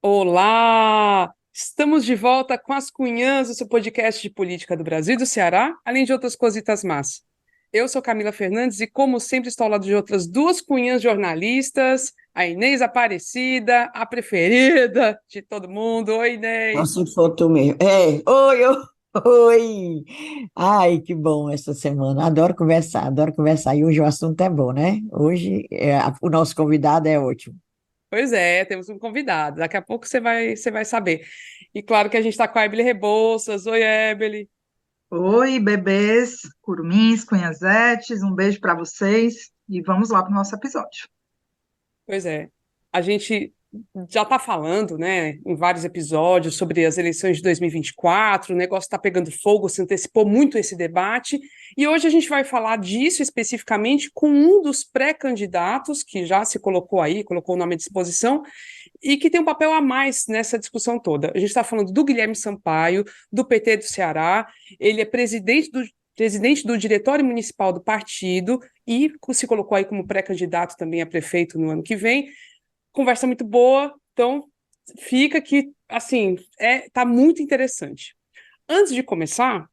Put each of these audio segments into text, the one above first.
Olá! Estamos de volta com as Cunhãs, o seu podcast de política do Brasil e do Ceará, além de outras cositas más. Eu sou Camila Fernandes e, como sempre, estou ao lado de outras duas cunhãs jornalistas, a Inês Aparecida, a preferida de todo mundo. Oi, Não Inês! se for tu mesmo. Oi. Ai, que bom essa semana. Adoro conversar, adoro conversar. E hoje o assunto é bom, né? Hoje o nosso convidado é ótimo. Pois é, temos um convidado. Daqui a pouco você vai saber. E claro que a gente está com a Ebele Rebouças. Oi, Ebele! Oi, bebês, curumins, cunhazetes, um beijo para vocês e vamos lá para o nosso episódio. Pois é. A gente já está falando, né, em vários episódios sobre as eleições de 2024, o negócio está pegando fogo, se antecipou muito esse debate, e hoje a gente vai falar disso especificamente com um dos pré-candidatos que já se colocou aí, colocou o nome à disposição, e que tem um papel a mais nessa discussão toda. A gente está falando do Guilherme Sampaio, do PT do Ceará, ele é presidente do Diretório Municipal do partido e se colocou aí como pré-candidato também a prefeito no ano que vem. Conversa muito boa, então fica que, assim, tá muito interessante. Antes de começar,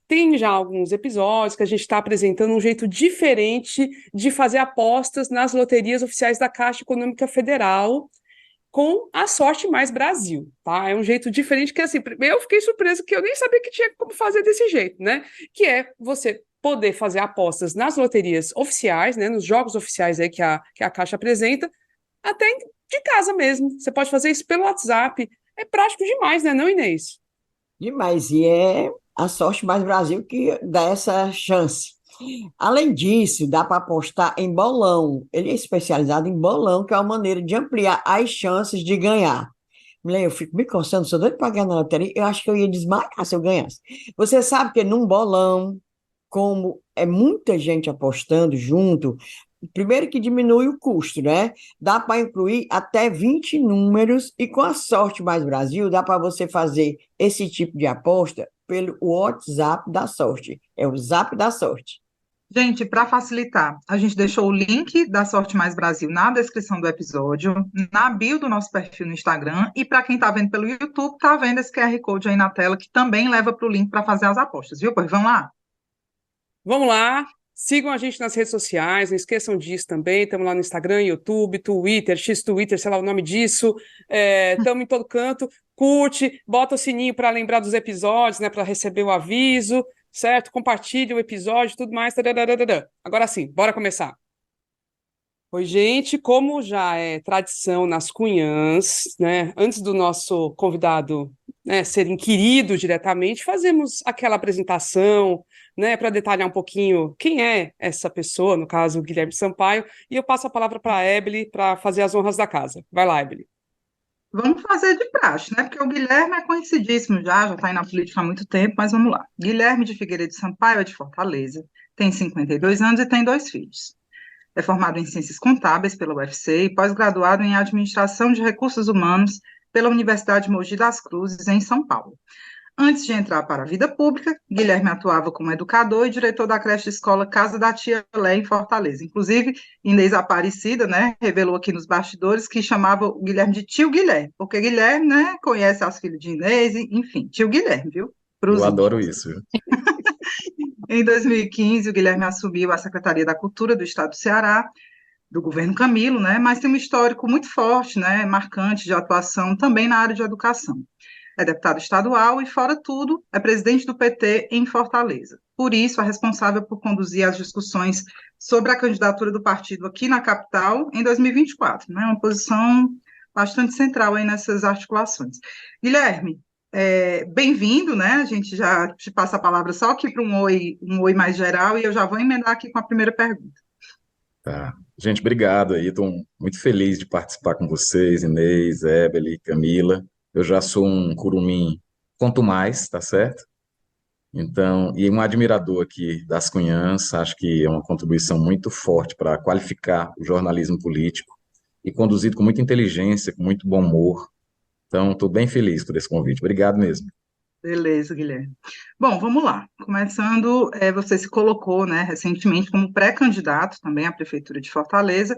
tem já alguns episódios que a gente está apresentando um jeito diferente de fazer apostas nas loterias oficiais da Caixa Econômica Federal com a Sorte Mais Brasil, tá? É um jeito diferente que, assim, eu fiquei surpreso que eu nem sabia que tinha como fazer desse jeito, né? Que é você poder fazer apostas nas loterias oficiais, né? Nos jogos oficiais aí que a Caixa apresenta, até de casa mesmo. Você pode fazer isso pelo WhatsApp. É prático demais, né, não, Inês? Demais. E é a Sorte Mais Brasil que dá essa chance. Além disso, dá para apostar em bolão. Ele é especializado em bolão, que é uma maneira de ampliar as chances de ganhar. Mulher, eu fico me coçando, sou doido para ganhar na loteria. Eu acho que eu ia desmaiar se eu ganhasse. Você sabe que num bolão, como é muita gente apostando junto, primeiro que diminui o custo, né? Dá para incluir até 20 números e com a Sorte Mais Brasil, dá para você fazer esse tipo de aposta pelo WhatsApp da Sorte. É o Zap da Sorte. Gente, para facilitar, a gente deixou o link da Sorte Mais Brasil na descrição do episódio, na bio do nosso perfil no Instagram, e para quem está vendo pelo YouTube, está vendo esse QR Code aí na tela, que também leva para o link para fazer as apostas, viu? Pois vamos lá? Vamos lá, sigam a gente nas redes sociais, não esqueçam disso também. Estamos lá no Instagram, YouTube, Twitter, X-Twitter, sei lá o nome disso. Estamos em todo canto. Curte, bota o sininho para lembrar dos episódios, né? Para receber o aviso, certo? Compartilhe o episódio, tudo mais. Tararararara. Agora sim, bora começar. Oi, gente, como já é tradição nas Cunhãs, né? Antes do nosso convidado, né, ser inquirido diretamente, fazemos aquela apresentação, né, para detalhar um pouquinho quem é essa pessoa, no caso, o Guilherme Sampaio, e eu passo a palavra para a Ebele para fazer as honras da casa. Vai lá, Ebele. Vamos fazer de praxe, né? Porque o Guilherme é conhecidíssimo já está aí na política há muito tempo, mas vamos lá. Guilherme de Figueiredo Sampaio é de Fortaleza, tem 52 anos e tem dois filhos. É formado em Ciências Contábeis pela UFC e pós-graduado em Administração de Recursos Humanos pela Universidade Mogi das Cruzes, em São Paulo. Antes de entrar para a vida pública, Guilherme atuava como educador e diretor da creche escola Casa da Tia Lé, em Fortaleza. Inclusive, Inês Aparecida, né, revelou aqui nos bastidores que chamava o Guilherme de tio Guilherme, porque Guilherme, né, conhece as filhas de Inês, enfim, tio Guilherme, viu? Para Eu os adoro íntimos. isso, viu? Em 2015, o Guilherme assumiu a Secretaria da Cultura do Estado do Ceará, do governo Camilo, né, mas tem um histórico muito forte, né, marcante de atuação também na área de educação. É deputado estadual e, fora tudo, é presidente do PT em Fortaleza. Por isso, é responsável por conduzir as discussões sobre a candidatura do partido aqui na capital em 2024, né? Uma posição bastante central aí nessas articulações. Guilherme, bem-vindo, né? A gente já te passa a palavra só aqui para um oi mais geral e eu já vou emendar aqui com a primeira pergunta. Tá. Gente, obrigado aí. Estou muito feliz de participar com vocês, Inês, Ebele, Camila. Eu já sou um curumim quanto mais, tá certo? Então, e um admirador aqui das Cunhãs, acho que é uma contribuição muito forte para qualificar o jornalismo político e conduzido com muita inteligência, com muito bom humor. Então, estou bem feliz por esse convite. Obrigado mesmo. Beleza, Guilherme. Bom, vamos lá. Começando, você se colocou, né, recentemente como pré-candidato também à Prefeitura de Fortaleza,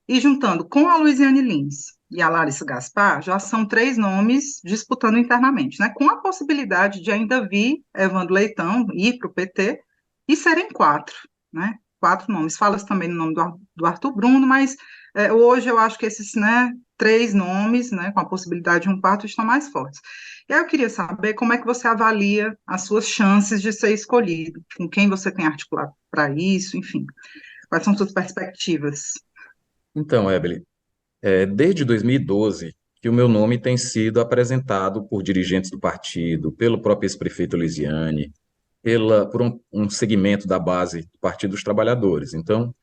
e juntando com a Luiziane Lins e a Larissa Gaspar já são três nomes disputando internamente, né? Com a possibilidade de ainda vir Evandro Leitão ir para o PT e serem quatro, né? Quatro nomes. Fala-se também no nome do Arthur Bruno, mas hoje eu acho que esses, né, três nomes, né, com a possibilidade de um quarto, estão mais fortes. E aí eu queria saber como é que você avalia as suas chances de ser escolhido, com quem você tem articulado para isso, enfim, quais são suas perspectivas? Então, Ebele, desde 2012 que o meu nome tem sido apresentado por dirigentes do partido, pelo próprio ex-prefeito Lisiane, por um segmento da base do Partido dos Trabalhadores. Então,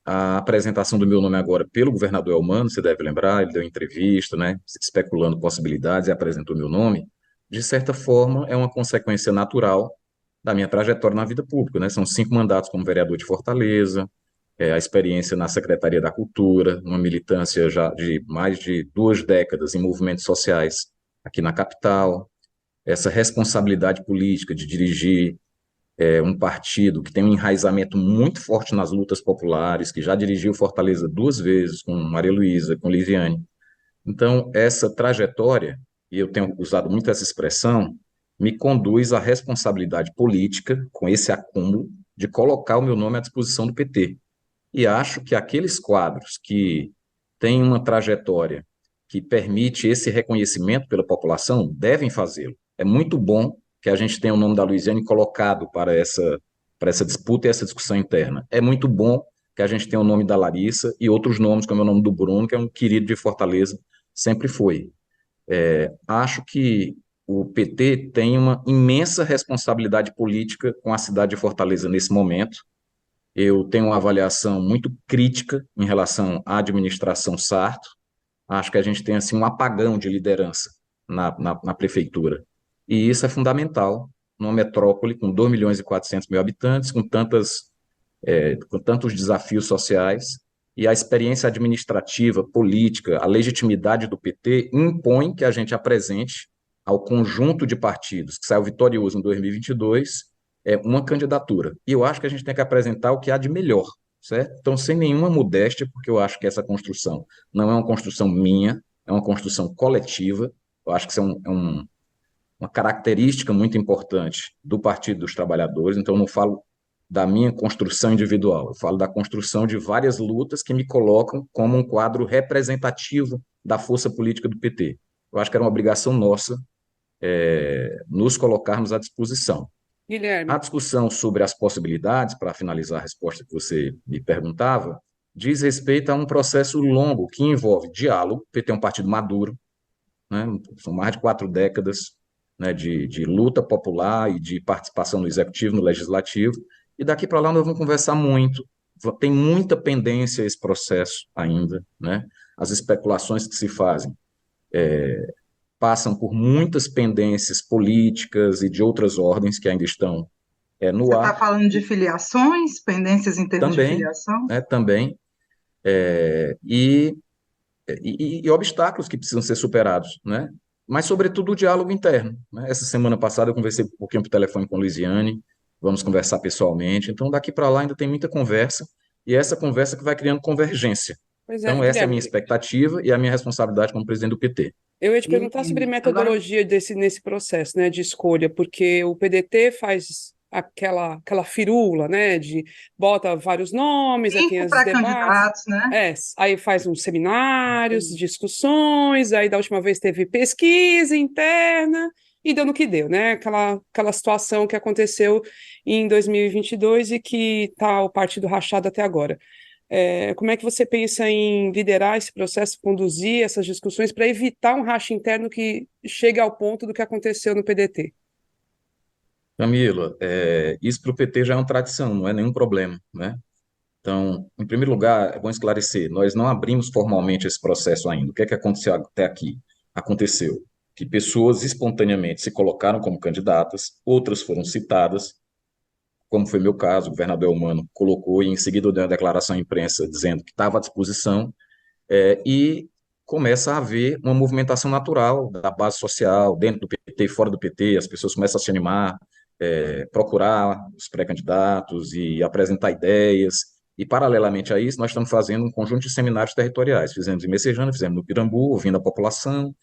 a apresentação do meu nome agora pelo governador Elmano, você deve lembrar, ele deu entrevista, né, especulando possibilidades e apresentou meu nome, de certa forma é uma consequência natural da minha trajetória na vida pública, né? São 5 mandatos como vereador de Fortaleza, a experiência na Secretaria da Cultura, uma militância já de mais de 2 décadas em movimentos sociais aqui na capital, essa responsabilidade política de dirigir um partido que tem um enraizamento muito forte nas lutas populares, que já dirigiu Fortaleza 2 vezes com Maria Luísa, com Lisiane. Então, essa trajetória, e eu tenho usado muito essa expressão, me conduz à responsabilidade política, com esse acúmulo, de colocar o meu nome à disposição do PT. E acho que aqueles quadros que têm uma trajetória que permite esse reconhecimento pela população devem fazê-lo. É muito bom que a gente tenha o nome da Luiziane colocado para essa disputa e essa discussão interna. É muito bom que a gente tenha o nome da Larissa e outros nomes, como é o nome do Bruno, que é um querido de Fortaleza, sempre foi. Acho que o PT tem uma imensa responsabilidade política com a cidade de Fortaleza nesse momento. Eu tenho uma avaliação muito crítica em relação à administração Sarto. Acho que a gente tem assim, um apagão de liderança na prefeitura. E isso é fundamental numa metrópole com 2 milhões e 400 mil habitantes, com tantos desafios sociais, e a experiência administrativa, política, a legitimidade do PT impõe que a gente apresente ao conjunto de partidos que saiu vitorioso em 2022 uma candidatura. E eu acho que a gente tem que apresentar o que há de melhor, certo? Então, sem nenhuma modéstia, porque eu acho que essa construção não é uma construção minha, é uma construção coletiva. Eu acho que isso uma característica muito importante do Partido dos Trabalhadores. Então, eu não falo da minha construção individual, eu falo da construção de várias lutas que me colocam como um quadro representativo da força política do PT. Eu acho que era uma obrigação nossa nos colocarmos à disposição. A Guilherme, discussão sobre as possibilidades, para finalizar a resposta que você me perguntava, diz respeito a um processo longo que envolve diálogo. O PT é um partido maduro, né? São mais de 4 décadas, né, de luta popular e de participação no executivo, no legislativo, e daqui para lá nós vamos conversar muito. Tem muita pendência esse processo ainda, né? As especulações que se fazem passam por muitas pendências políticas e de outras ordens que ainda estão no Você está ar. falando de filiações, pendências em termos de Também, filiação? né, também, é, e, e obstáculos que precisam ser superados, né? Mas, sobretudo, o diálogo interno, né? Essa semana passada eu conversei um pouquinho por telefone com a Lisiane, vamos conversar pessoalmente, então daqui para lá ainda tem muita conversa, e é essa conversa que vai criando convergência. pois é, Então, essa é a minha Guilherme, expectativa e a minha responsabilidade como presidente do PT. eu ia te E perguntar sobre agora, metodologia nesse processo, né, de escolha, porque o PDT faz aquela firula, né, de bota vários nomes, aí tem Cinco os debates, pré-candidatos, né? aí faz uns seminários, discussões, aí da última vez teve pesquisa interna e deu no que deu, né, aquela situação que aconteceu em 2022 e que está o partido rachado até agora. Como é que você pensa em liderar esse processo, conduzir essas discussões para evitar um racha interno que chegue ao ponto do que aconteceu no PDT? Camila, isso para o PT já é uma tradição, não é nenhum problema, né? Então, em primeiro lugar, é bom esclarecer, nós não abrimos formalmente esse processo ainda. O que é que aconteceu até aqui? Aconteceu que pessoas espontaneamente se colocaram como candidatas, outras foram citadas, como foi meu caso, o governador Elmano colocou e em seguida deu uma declaração à imprensa dizendo que estava à disposição, e começa a haver uma movimentação natural da base social, dentro do PT e fora do PT, as pessoas começam a se animar, procurar os pré-candidatos e apresentar ideias, E, paralelamente a isso, nós estamos fazendo um conjunto de seminários territoriais. Fizemos em Messejana, fizemos no Pirambu, ouvindo a população,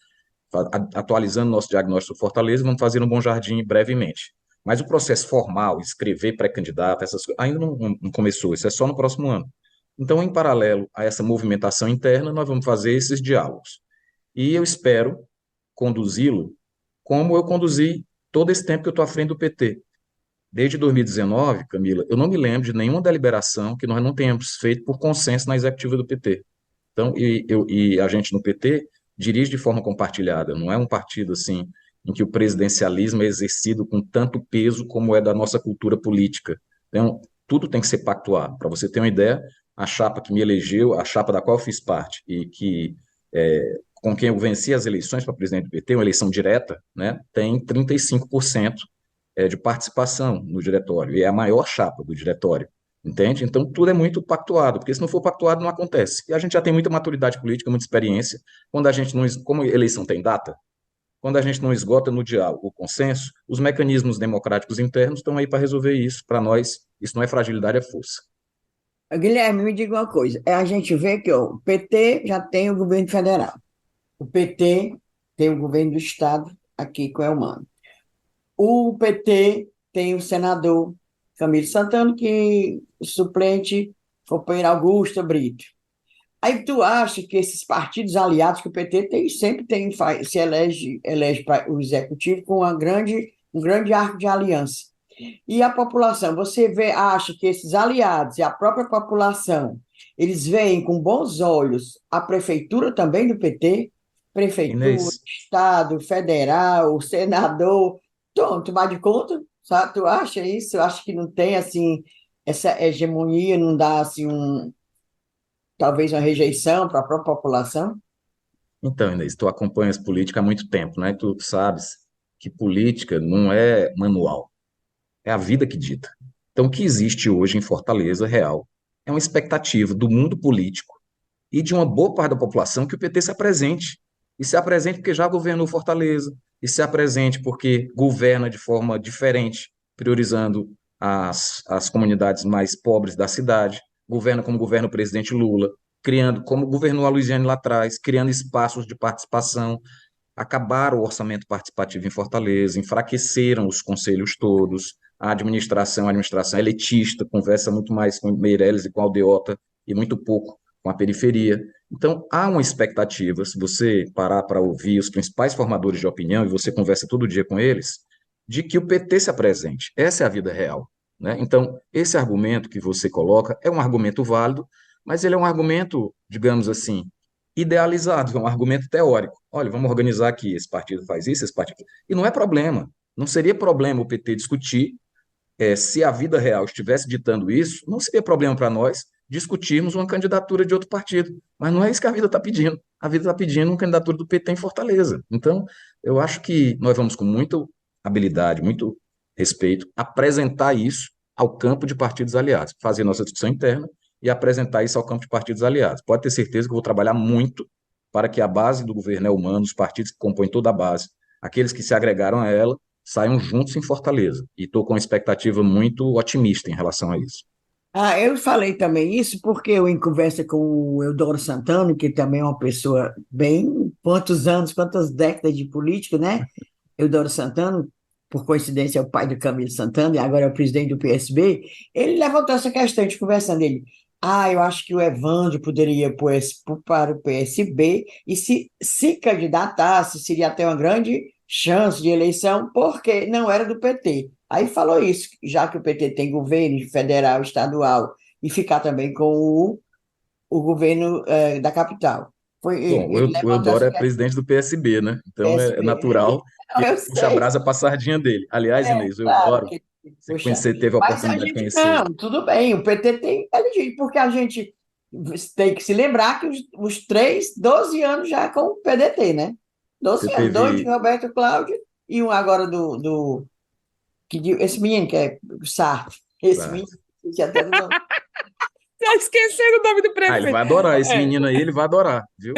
atualizando nosso diagnóstico do Fortaleza, vamos fazer no Bom Jardim brevemente. Mas o processo formal, escrever pré-candidato, essas coisas, ainda não começou, isso é só no próximo ano. Então, em paralelo a essa movimentação interna, nós vamos fazer esses diálogos. E eu espero conduzi-lo como eu conduzi todo esse tempo que eu estou à frente do PT. Desde 2019, Camila, eu não me lembro de nenhuma deliberação que nós não tenhamos feito por consenso na executiva do PT. Então, e a gente no PT dirige de forma compartilhada, não é um partido assim em que o presidencialismo é exercido com tanto peso como é da nossa cultura política. Então, tudo tem que ser pactuado. Para você ter uma ideia, a chapa que me elegeu, a chapa da qual eu fiz parte e que com quem eu venci as eleições para presidente do PT, uma eleição direta, né, tem 35% de participação no diretório, e é a maior chapa do diretório, entende? Então, tudo é muito pactuado, porque se não for pactuado, não acontece. E a gente já tem muita maturidade política, muita experiência, quando a gente não, como a eleição tem data, quando a gente não esgota no diálogo o consenso, os mecanismos democráticos internos estão aí para resolver isso. Para nós, isso não é fragilidade, é força. Guilherme, me diga uma coisa. A gente vê que ó, o PT já tem o governo federal. O PT tem o governo do estado aqui com o Elmano. O PT tem o senador Camilo Santana, que o suplente foi o companheiro Augusto Brito. Aí tu acha que esses partidos aliados que o PT tem, sempre tem, se elege para o executivo com um grande arco de aliança. E a população, você vê, acha que esses aliados e a própria população, eles veem com bons olhos a prefeitura também do PT, prefeitura, Inês, estado, federal, senador, tu vai de conta, sabe? Tu acha isso? Eu acho que não tem, assim, essa hegemonia, não dá, assim, talvez uma rejeição para a própria população? então, Inês, tu acompanhas política há muito tempo, né? Tu sabes que política não é manual, é a vida que dita. Então, o que existe hoje em Fortaleza, real, é uma expectativa do mundo político e de uma boa parte da população que o PT se apresente. E se apresente porque já governou Fortaleza, e se apresente porque governa de forma diferente, priorizando as comunidades mais pobres da cidade, governa como governa o presidente Lula, criando, como governou a Luiziane lá atrás, criando espaços de participação, acabaram o orçamento participativo em Fortaleza, enfraqueceram os conselhos todos, a administração é elitista, conversa muito mais com Meirelles e com Aldeota e muito pouco com a periferia. Então, há uma expectativa, se você parar para ouvir os principais formadores de opinião, e você conversa todo dia com eles, de que o PT se apresente. Essa é a vida real, né? Então, esse argumento que você coloca é um argumento válido, mas ele é um argumento, digamos assim, idealizado, é um argumento teórico. Olha, vamos organizar aqui, esse partido faz isso, esse partido. E não é problema. Não seria problema o PT discutir, se a vida real estivesse ditando isso, não seria problema para nós discutirmos uma candidatura de outro partido. Mas não é isso que a vida está pedindo. A vida está pedindo uma candidatura do PT em Fortaleza. Então, eu acho que nós vamos, com muita habilidade, muito respeito, apresentar isso ao campo de partidos aliados, fazer nossa discussão interna e apresentar isso ao campo de partidos aliados. Pode ter certeza que eu vou trabalhar muito para que a base do governo é humano, os partidos que compõem toda a base, aqueles que se agregaram a ela, saiam juntos em Fortaleza. E estou com uma expectativa muito otimista em relação a isso. Ah, eu falei também isso porque eu, em conversa com o Eudoro Santana, que também é uma pessoa bem, quantos anos, quantas décadas de política, né? Eudoro Santana, por coincidência, é o pai do Camilo Santana e agora é o presidente do PSB. Ele levantou essa questão de conversando dele. Ah, eu acho que o Evandro poderia para o PSB e se candidatasse, seria até uma grande chance de eleição, porque não era do PT. Aí falou isso, já que o PT tem governo federal, estadual, e ficar também com o governo da capital. Bom, Ele o levantou Eudoro essa é questão presidente do PSB, né? do Então é PSB. natural Não, que eu ele puxe a sei, brasa para a sardinha dele. Aliás, Inês, o claro Eudoro, que você puxa. teve a Mas a oportunidade de gente conhecer. não, tudo bem, o PT tem inteligente, porque a gente tem que se lembrar que os três, 12 anos já com o PDT, né? Você 12 anos, dois de teve. Roberto Cláudio e um agora esse menino que é o Sarto, esse menino, que até no nome. Já esqueci o nome do Ah, ele vai prefeito. adorar, esse É. menino aí, ele vai adorar, viu?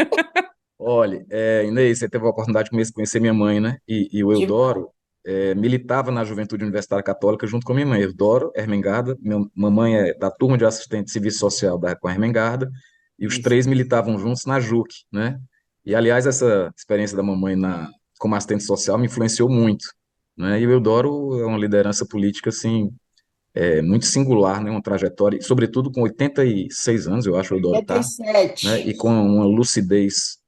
Olha, Inês, você teve a oportunidade de conhecer minha mãe, né? E o Tive- Eudoro, militava na Juventude Universitária Católica junto com minha mãe, Eudoro Ermengarda. Minha mamãe é da turma de assistente de serviço social com a Ermengarda, e os Isso. três militavam juntos na JUC, né? E, aliás, essa experiência da mamãe como assistente social me influenciou muito, né? E o Eudoro é uma liderança política, assim, muito singular, né? Uma trajetória, e, sobretudo com 86 anos, eu acho, o Eudoro tá, né? 87. E com uma lucidez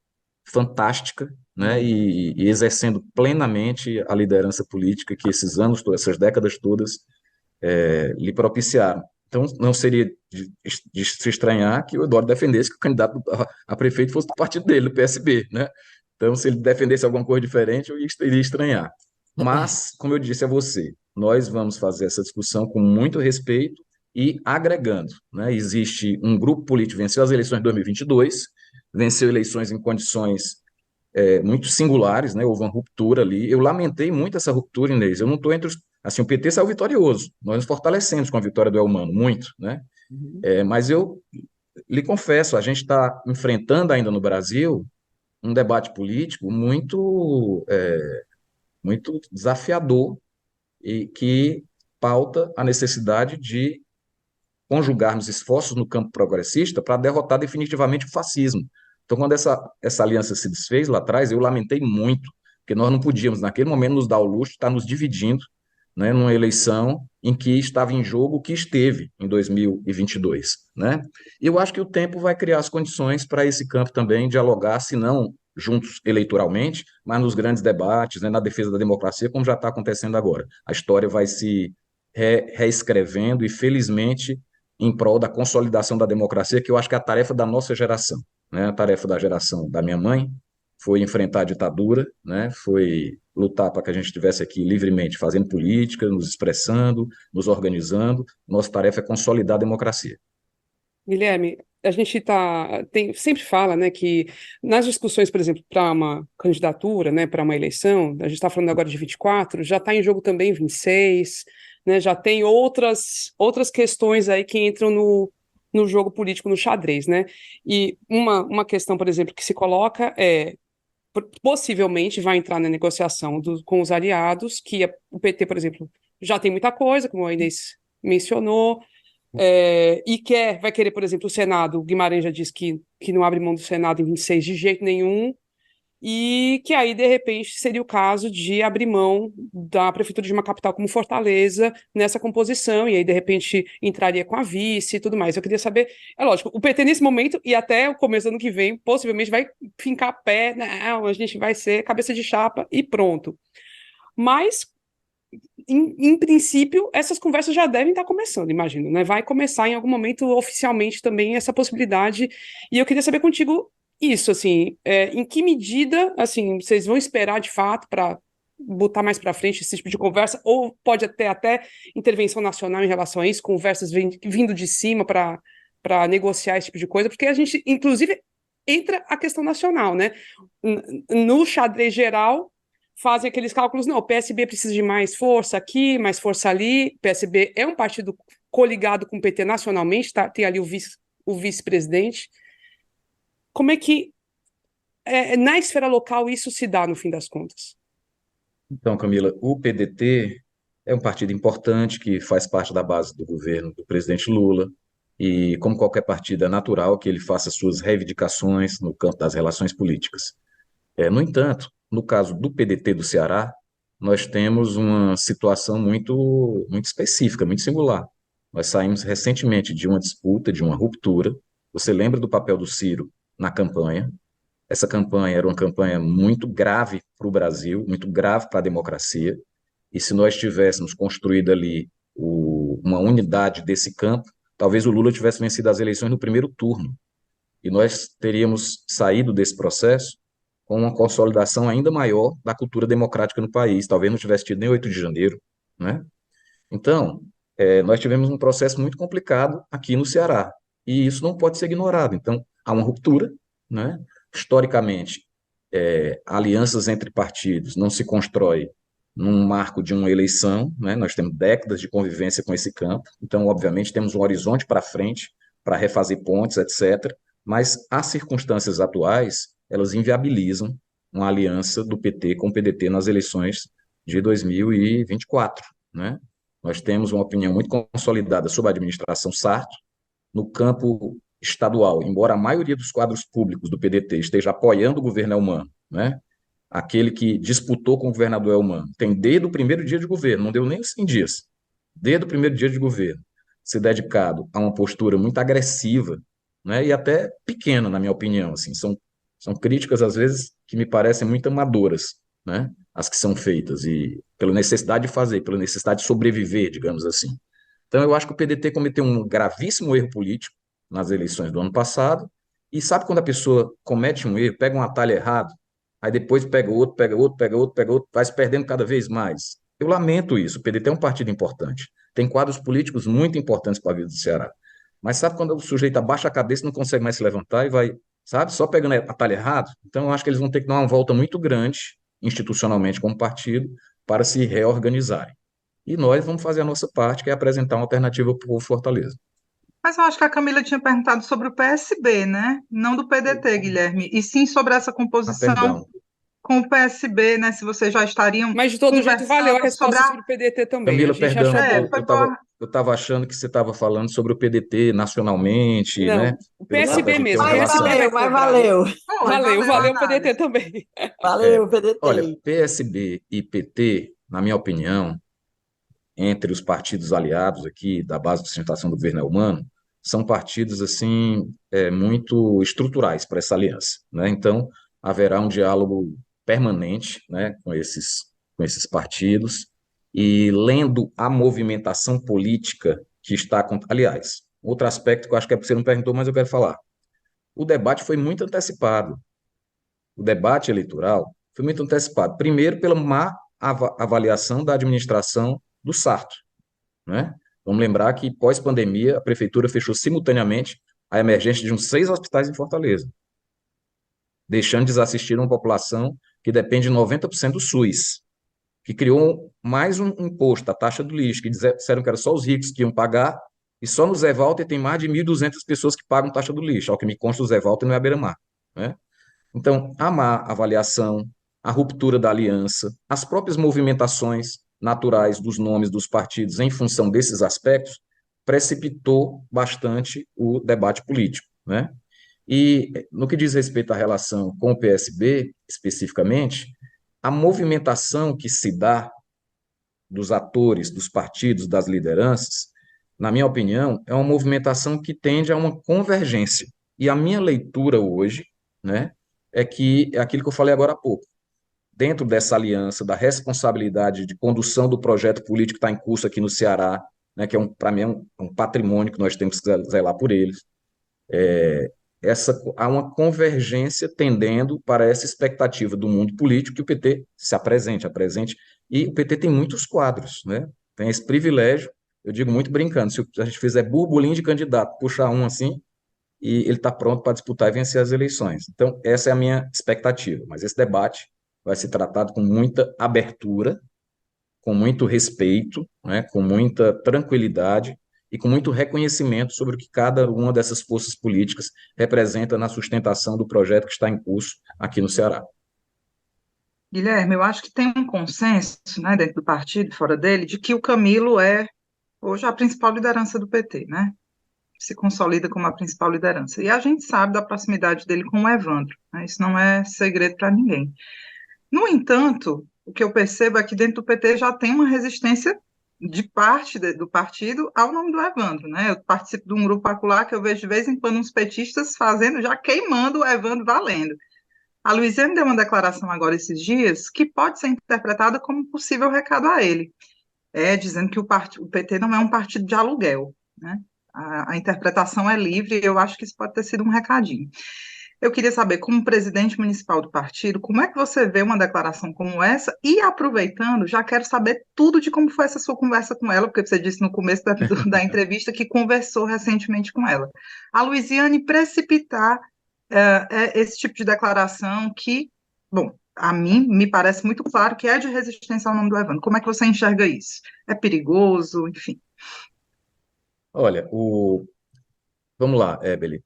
fantástica, né, e exercendo plenamente a liderança política que esses anos, essas décadas todas, lhe propiciaram. Então, não seria de se estranhar que o Eudoro defendesse que o candidato a prefeito fosse do partido dele, do PSB, né? Então, se ele defendesse alguma coisa diferente, eu iria estranhar. Mas, como eu disse a você, nós vamos fazer essa discussão com muito respeito e agregando, né? Existe um grupo político que venceu as eleições de 2022, venceu eleições em condições muito singulares, né? Houve uma ruptura ali. Eu lamentei muito essa ruptura, Inês. Eu não estou entre os. Assim, o PT saiu vitorioso. Nós nos fortalecemos com a vitória do Elmano, muito, né? Uhum. Mas eu lhe confesso, a gente está enfrentando ainda no Brasil um debate político muito desafiador e que pauta a necessidade de conjugarmos esforços no campo progressista para derrotar definitivamente o fascismo. Então, quando essa aliança se desfez lá atrás, eu lamentei muito, porque nós não podíamos, naquele momento, nos dar o luxo de estar nos dividindo, né, numa eleição em que estava em jogo o que esteve em 2022. Né? E eu acho que o tempo vai criar as condições para esse campo também dialogar, se não juntos eleitoralmente, mas nos grandes debates, né, na defesa da democracia, como já está acontecendo agora. A história vai se reescrevendo e, felizmente, em prol da consolidação da democracia, que eu acho que é a tarefa da nossa geração, né? A tarefa da geração da minha mãe foi enfrentar a ditadura, né? Foi lutar para que a gente estivesse aqui livremente fazendo política, nos expressando, nos organizando. Nossa tarefa é consolidar a democracia. Guilherme, a gente sempre fala, né, que nas discussões, por exemplo, para uma candidatura, né, para uma eleição, a gente está falando agora de 24, já está em jogo também 26, né, já tem outras questões aí que entram no jogo político, no xadrez, né? E uma questão, por exemplo, que se coloca possivelmente vai entrar na negociação com os aliados, o PT, por exemplo, já tem muita coisa, como a Inês mencionou, e vai querer, por exemplo, o Senado. O Guimarães já disse que não abre mão do Senado em 26 de jeito nenhum, e que aí, de repente, seria o caso de abrir mão da prefeitura de uma capital como Fortaleza nessa composição, e aí, de repente, entraria com a vice e tudo mais. Eu queria saber, é lógico, o PT nesse momento e até o começo do ano que vem, possivelmente vai fincar pé, não, a gente vai ser cabeça de chapa e pronto. Mas em princípio, essas conversas já devem estar começando, imagino, né? Vai começar em algum momento oficialmente também essa possibilidade. E eu queria saber contigo isso, assim, em que medida, assim, vocês vão esperar de fato para botar mais para frente esse tipo de conversa, ou pode ter até intervenção nacional em relação a isso, conversas vindo de cima para negociar esse tipo de coisa, porque a gente, inclusive, entra a questão nacional, né? No xadrez geral, fazem aqueles cálculos, não, o PSB precisa de mais força aqui, mais força ali, o PSB é um partido coligado com o PT nacionalmente, tá? Tem ali o vice-presidente. Como é que, na esfera local, isso se dá, no fim das contas? Então, Camila, o PDT é um partido importante que faz parte da base do governo do presidente Lula, e, como qualquer partido, é natural que ele faça suas reivindicações no campo das relações políticas. No entanto, no caso do PDT do Ceará, nós temos uma situação muito específica, muito singular. Nós saímos recentemente de uma disputa, de uma ruptura. Você lembra do papel do Ciro na campanha? Essa campanha era uma campanha muito grave para o Brasil, muito grave para a democracia. E se nós tivéssemos construído ali uma unidade desse campo, talvez o Lula tivesse vencido as eleições no primeiro turno. E nós teríamos saído desse processo com uma consolidação ainda maior da cultura democrática no país. Talvez não tivesse tido nem 8 de janeiro, né? Então, nós tivemos um processo muito complicado aqui no Ceará, e isso não pode ser ignorado. Então, há uma ruptura, né? Historicamente, alianças entre partidos não se constrói num marco de uma eleição, né? Nós temos décadas de convivência com esse campo, então, obviamente, temos um horizonte para frente para refazer pontes, etc., mas as circunstâncias atuais, elas inviabilizam uma aliança do PT com o PDT nas eleições de 2024, né? Nós temos uma opinião muito consolidada sobre a administração Sarto no campo estadual, embora a maioria dos quadros públicos do PDT esteja apoiando o governo Elmano, né? Aquele que disputou com o governador Elmano, tem desde o primeiro dia de governo, não deu nem os 100 dias, desde o primeiro dia de governo, se dedicado a uma postura muito agressiva, né, e até pequena, na minha opinião, assim, são críticas, às vezes, que me parecem muito amadoras, né, as que são feitas, e pela necessidade de fazer, pela necessidade de sobreviver, digamos assim. Então, eu acho que o PDT cometeu um gravíssimo erro político nas eleições do ano passado, e sabe quando a pessoa comete um erro, pega um atalho errado, aí depois pega outro, pega outro, pega outro, pega outro, vai se perdendo cada vez mais. Eu lamento isso. O PDT é um partido importante. Tem quadros políticos muito importantes para a vida do Ceará. Mas sabe quando o sujeito abaixa a cabeça e não consegue mais se levantar e vai, sabe, só pegando atalho errado? Então, eu acho que eles vão ter que dar uma volta muito grande, institucionalmente, como partido, para se reorganizarem. E nós vamos fazer a nossa parte, que é apresentar uma alternativa para o Fortaleza. Mas eu acho que a Camila tinha perguntado sobre o PSB, né? Não do PDT, Guilherme, e sim sobre essa Ah, composição perdão. com o PSB, né? Se vocês já estariam Mas, de todo jeito, valeu a conversando sobre resposta a. sobre o PDT também. A Camila, gente achou perdão, É, bom. foi boa. eu tava achando que você estava falando sobre o PDT nacionalmente, né? Não, o Pelo fato da PSB gente ter uma mesmo. O Mas PSB relação. vai valeu, mas cobrar, né? valeu. Foi, Valeu, valeu a valeu o PDT análise. também. Valeu, Olha, PDT. PSB e PT, na minha opinião, entre os partidos aliados aqui da base de sustentação do governo humano, são partidos assim muito estruturais para essa aliança, né? Então haverá um diálogo permanente, né, com esses partidos e lendo a movimentação política que está, aliás, outro aspecto que eu acho que você não perguntou, mas eu quero falar. O debate foi muito antecipado. O debate eleitoral foi muito antecipado. Primeiro, pela má avaliação da administração do Sarto, né? Vamos lembrar que, pós-pandemia, a prefeitura fechou simultaneamente a emergência de uns 6 hospitais em Fortaleza, deixando desassistir uma população que depende de 90% do SUS, que criou mais um imposto, a taxa do lixo, que disseram que era só os ricos que iam pagar, e só no Zé Walter tem mais de 1.200 pessoas que pagam taxa do lixo, ao que me consta o Zé Walter não é a beira-mar, né? Então, a má avaliação, a ruptura da aliança, as próprias movimentações naturais dos nomes dos partidos em função desses aspectos, precipitou bastante o debate político, né? E no que diz respeito à relação com o PSB, especificamente, a movimentação que se dá dos atores, dos partidos, das lideranças, na minha opinião, é uma movimentação que tende a uma convergência. E a minha leitura hoje, né, é que é aquilo que eu falei agora há pouco. Dentro dessa aliança, da responsabilidade de condução do projeto político que está em curso aqui no Ceará, né, que para mim é um patrimônio que nós temos que zelar por eles, há uma convergência tendendo para essa expectativa do mundo político que o PT se apresente, e o PT tem muitos quadros, né? Tem esse privilégio, eu digo muito brincando, se a gente fizer burbulinho de candidato, puxar um assim, e ele está pronto para disputar e vencer as eleições. Então, essa é a minha expectativa, mas esse debate vai ser tratado com muita abertura, com muito respeito, né, com muita tranquilidade e com muito reconhecimento sobre o que cada uma dessas forças políticas representa na sustentação do projeto que está em curso aqui no Ceará. Guilherme, eu acho que tem um consenso, né, dentro do partido, e fora dele, de que o Camilo é hoje a principal liderança do PT, né? Se consolida como a principal liderança. E a gente sabe da proximidade dele com o Evandro, né? Isso não é segredo para ninguém. No entanto, o que eu percebo é que dentro do PT já tem uma resistência de parte do partido ao nome do Evandro, né? Eu participo de um grupo popular que eu vejo de vez em quando uns petistas fazendo, já queimando o Evandro valendo. A Luiziane deu uma declaração agora esses dias que pode ser interpretada como um possível recado a ele, dizendo que o PT não é um partido de aluguel, né? A interpretação é livre e eu acho que isso pode ter sido um recadinho. Eu queria saber, como presidente municipal do partido, como é que você vê uma declaração como essa? E aproveitando, já quero saber tudo de como foi essa sua conversa com ela, porque você disse no começo da entrevista que conversou recentemente com ela. A Luiziane precipitar esse tipo de declaração que, bom, a mim me parece muito claro que é de resistência ao nome do Evandro. Como é que você enxerga isso? É perigoso, enfim. Olha, vamos lá, Ebeli.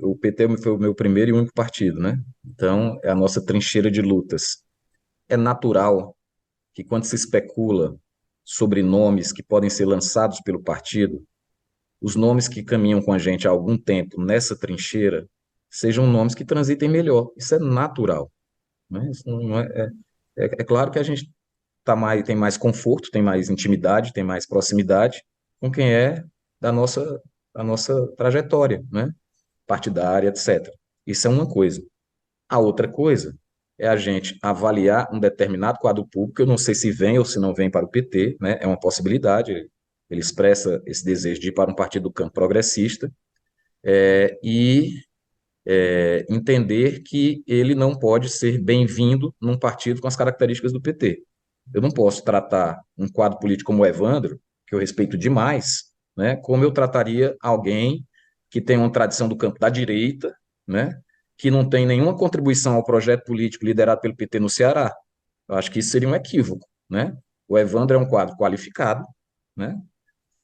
O PT foi o meu primeiro e único partido, né? Então, é a nossa trincheira de lutas. é natural que quando se especula sobre nomes que podem ser lançados pelo partido, os nomes que caminham com a gente há algum tempo nessa trincheira sejam nomes que transitem melhor. Isso é natural, né? Isso não é claro que a gente tem mais conforto, tem mais intimidade, tem mais proximidade com quem é da nossa trajetória, né? Partidária, etc. Isso é uma coisa. A outra coisa é a gente avaliar um determinado quadro público, eu não sei se vem ou se não vem para o PT, né? É uma possibilidade, ele expressa esse desejo de ir para um partido do campo progressista, e entender que ele não pode ser bem-vindo num partido com as características do PT. Eu não posso tratar um quadro político como o Evandro, que eu respeito demais, né, como eu trataria alguém que tem uma tradição do campo da direita, né, que não tem nenhuma contribuição ao projeto político liderado pelo PT no Ceará. Eu acho que isso seria um equívoco, né? O Evandro é um quadro qualificado, né?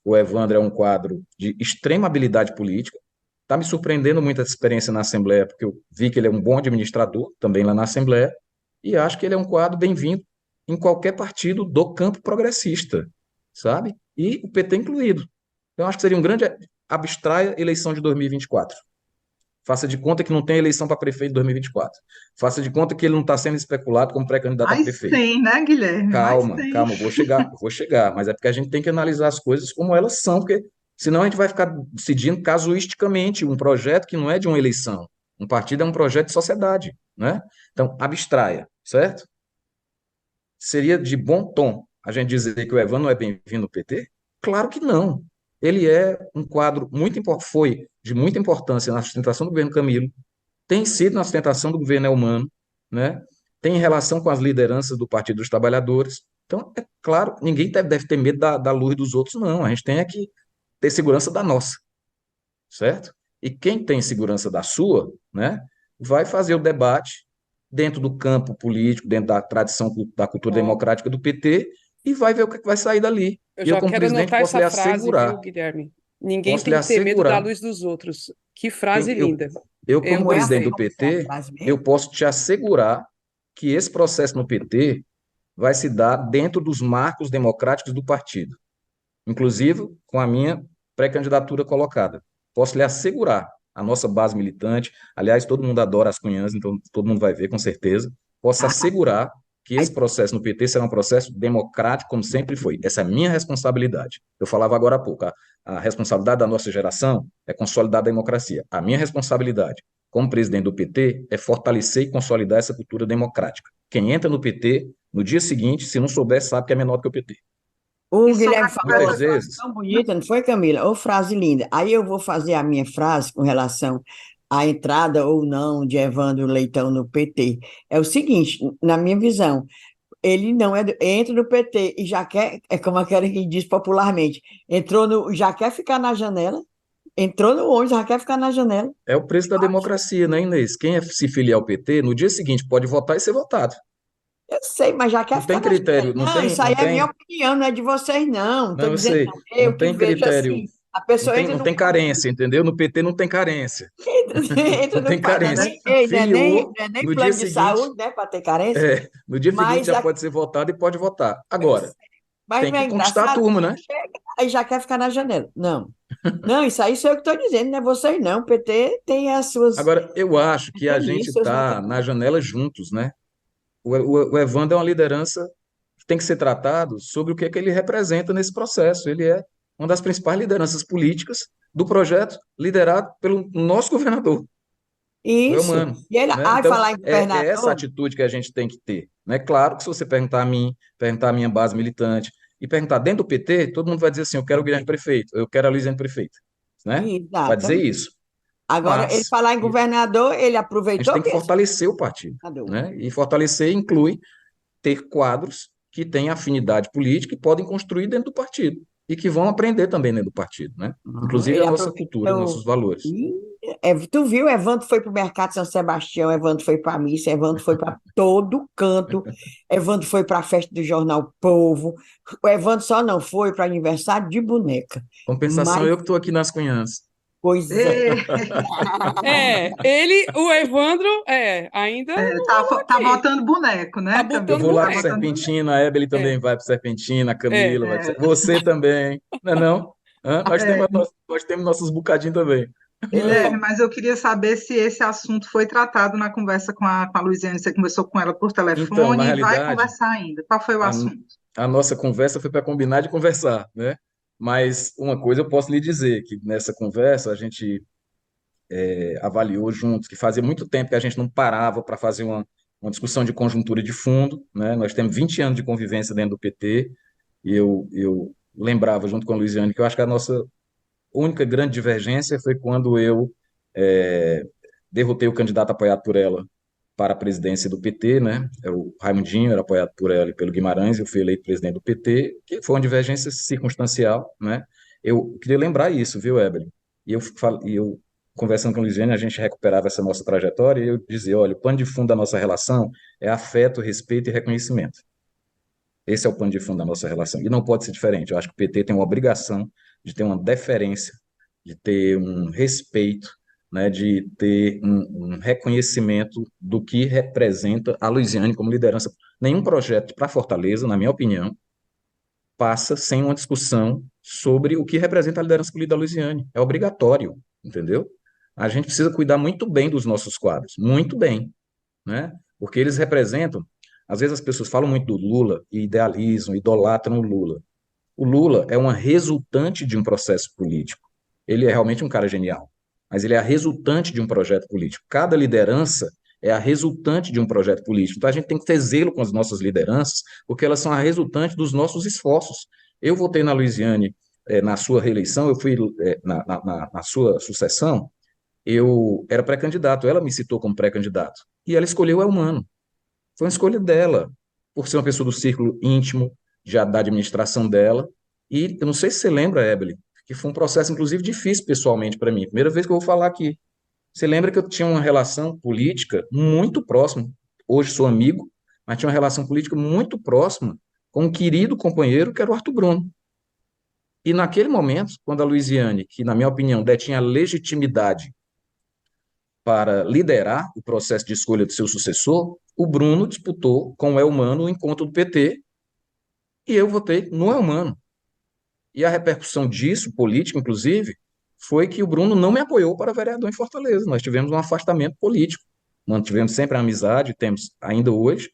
O Evandro é um quadro de extrema habilidade política. Está me surpreendendo muito essa experiência na Assembleia, porque eu vi que ele é um bom administrador, também lá na Assembleia, e acho que ele é um quadro bem-vindo em qualquer partido do campo progressista, sabe? E o PT incluído. Então, acho que seria um grande abstraia eleição de 2024. Faça de conta que não tem eleição para prefeito em 2024. Faça de conta que ele não está sendo especulado como pré-candidato a Mas prefeito. tem, né, Guilherme? Mas Calma, tem. calma, eu vou chegar, mas é porque a gente tem que analisar as coisas como elas são, porque senão a gente vai ficar decidindo casuisticamente um projeto que não é de uma eleição. Um partido é um projeto de sociedade, né? Então, abstraia, certo? Seria de bom tom a gente dizer que o Evandro não é bem-vindo no PT? Claro que não. Ele é um quadro muito foi de muita importância na sustentação do governo Camilo, tem sido na sustentação do governo Elmano, né? Tem relação com as lideranças do Partido dos Trabalhadores. Então, é claro, ninguém deve ter medo da luz dos outros, não. A gente tem é que ter segurança da nossa, certo? E quem tem segurança da sua, né, vai fazer o debate dentro do campo político, dentro da tradição da cultura Ó, democrática do PT, e vai ver o que vai sair dali. eu E eu, já como quero presidente, anotar posso essa lhe frase, assegurar, viu, Guilherme? Ninguém posso lhe tem que ter medo da assegurar, luz dos outros. Que eu, frase eu, linda. eu Eu como Como é a, presidente gostei. do como foi a PT, frase eu mesmo? posso te assegurar que esse processo no PT vai se dar dentro dos marcos democráticos do partido, inclusive com a minha pré-candidatura colocada. Posso lhe assegurar, a nossa base militante, aliás, todo mundo adora as cunhãs, então todo mundo vai ver com certeza. Posso Ah, assegurar que esse aí, processo no PT será um processo democrático, como sempre foi. Essa é a minha responsabilidade. Eu falava agora há pouco, a responsabilidade da nossa geração é consolidar a democracia. A minha responsabilidade, como presidente do PT, é fortalecer e consolidar essa cultura democrática. Quem entra no PT, no dia seguinte, se não souber, sabe que é menor do que o PT. E o sobre Guilherme a falou uma Muitas conversa. frase vezes, tão bonita, não foi, Camila? Ô, frase linda. Aí eu vou fazer a minha frase com relação à entrada ou não de Evandro Leitão no PT. É o seguinte, na minha visão, ele não é entra no PT e já quer, é como aquele que diz popularmente, já quer ficar na janela, entrou no ônibus, já quer ficar na janela. é o preço da democracia, né, Inês? Quem se filiar ao PT, no dia seguinte pode votar e ser votado. Eu sei, mas já quer Não ficar tem na janela. critério, Não, isso aí não é minha tem, opinião, não é de vocês, não. Não estou não, eu dizendo, sei, não. não Eu que tem vejo critério, assim. A pessoa entra não no tem carência, entendeu? No PT não tem carência, entra não no tem não é carência. nem, ei, Filiou, não é nem no dia plano de seguinte, saúde, né, para ter carência, no dia seguinte mas, já pode ser votado e pode votar. Agora, mas tem não que é conquistar a engraçado? turma, né? Chega, aí já quer ficar na janela. Não, não, isso aí sou eu que estou dizendo, não é vocês não. O PT tem as suas Agora, eu acho que a gente mecanismos, seus está na mecanismos. janela juntos, né? O Evandro é uma liderança que tem que ser tratado sobre o que é que ele representa nesse processo. Ele é uma das principais lideranças políticas do projeto liderado pelo nosso governador, o Isso. Elmano, E ele, né? ai, Então, falar em é essa governador, atitude que a gente tem que ter, né? Claro que se você perguntar a mim, perguntar a minha base militante e perguntar dentro do PT, todo mundo vai dizer assim, eu quero o Guilherme prefeito, eu quero a Luiziane prefeito, né? Vai dizer exato. isso. Agora, ele Mas falar em governador, ele a gente aproveitou tem que mesmo. fortalecer o partido, Governador. né? E fortalecer inclui ter quadros que têm afinidade política e podem construir dentro do partido e que vão aprender também dentro do partido, né? Aham, Inclusive ele a nossa cultura, nossos aproveitou. valores. Ih, tu viu, Evandro foi para o Mercado São Sebastião, Evandro foi para a missa, Evandro foi para todo canto, Evandro foi para a festa do Jornal Povo, o Evandro só não foi para aniversário de boneca, Compensação, mas eu que estou aqui nas Cunhãs. Pois é. O Evandro, ainda Tá aqui, botando boneco, tá né, Eu botando Camila? vou lá Tá para boneco. botando boneco. Serpentina, a Ebele É, também vai para Serpentina, a é. Camila vai para É, Você também, não é não? Hã? é, Nós temos nossos bocadinhos também. Guilherme, Não, mas eu queria saber se esse assunto foi tratado na conversa com a Luiziane. Você conversou com ela por Então, na telefone e vai realidade, conversar ainda. Qual foi o a, assunto? a nossa conversa foi para combinar de conversar, né? Mas uma coisa eu posso lhe dizer, que nessa conversa a gente avaliou juntos, que fazia muito tempo que a gente não parava para fazer uma discussão de conjuntura de fundo, né? Nós temos 20 anos de convivência dentro do PT, e eu lembrava, junto com a Luiziane, que eu acho que a nossa única grande divergência foi quando eu eh, derrotei o candidato apoiado por ela para a presidência do PT, né? O Raimundinho era apoiado por ela e pelo Guimarães, eu fui eleito presidente do PT, que foi uma divergência circunstancial, né? Eu queria lembrar isso, viu, Evelyn? E eu conversando com a Luiziane, a gente recuperava essa nossa trajetória e eu dizia, olha, o pano de fundo da nossa relação é afeto, respeito e reconhecimento. Esse é o pano de fundo da nossa relação. E não pode ser diferente. Eu acho que o PT tem uma obrigação de ter uma deferência, de ter um respeito, né, de ter um reconhecimento do que representa a Luiziane como liderança. Nenhum projeto para Fortaleza, na minha opinião, passa sem uma discussão sobre o que representa a liderança política da Luiziane. É obrigatório, entendeu? A gente precisa cuidar muito bem dos nossos quadros, muito bem, né? Porque eles representam. Às vezes as pessoas falam muito do Lula e idealizam, idolatram o Lula. O Lula é uma resultante de um processo político. Ele é realmente um cara genial, mas ele é a resultante de um projeto político. Cada liderança é a resultante de um projeto político. Então a gente tem que ter zelo com as nossas lideranças, porque elas são a resultante dos nossos esforços. Eu votei na Luiziane na sua reeleição, eu fui na sua sucessão, eu era pré-candidato, ela me citou como pré-candidato. E ela escolheu o Elmano. Foi uma escolha dela, por ser uma pessoa do círculo íntimo, já da administração dela. E eu não sei se você lembra, Ebele, que foi um processo, inclusive, difícil pessoalmente para mim. Primeira vez que eu vou falar aqui. Você lembra que eu tinha uma relação política muito próxima. Hoje sou amigo, mas tinha uma relação política muito próxima com um querido companheiro que era o Arthur Bruno. E naquele momento, quando a Luiziane, que na minha opinião detinha a legitimidade para liderar o processo de escolha do seu sucessor, o Bruno disputou com o Elmano o encontro do PT e eu votei no Elmano. E a repercussão disso, política inclusive, foi que o Bruno não me apoiou para vereador em Fortaleza. Nós tivemos um afastamento político. Mantivemos sempre a amizade, temos ainda hoje,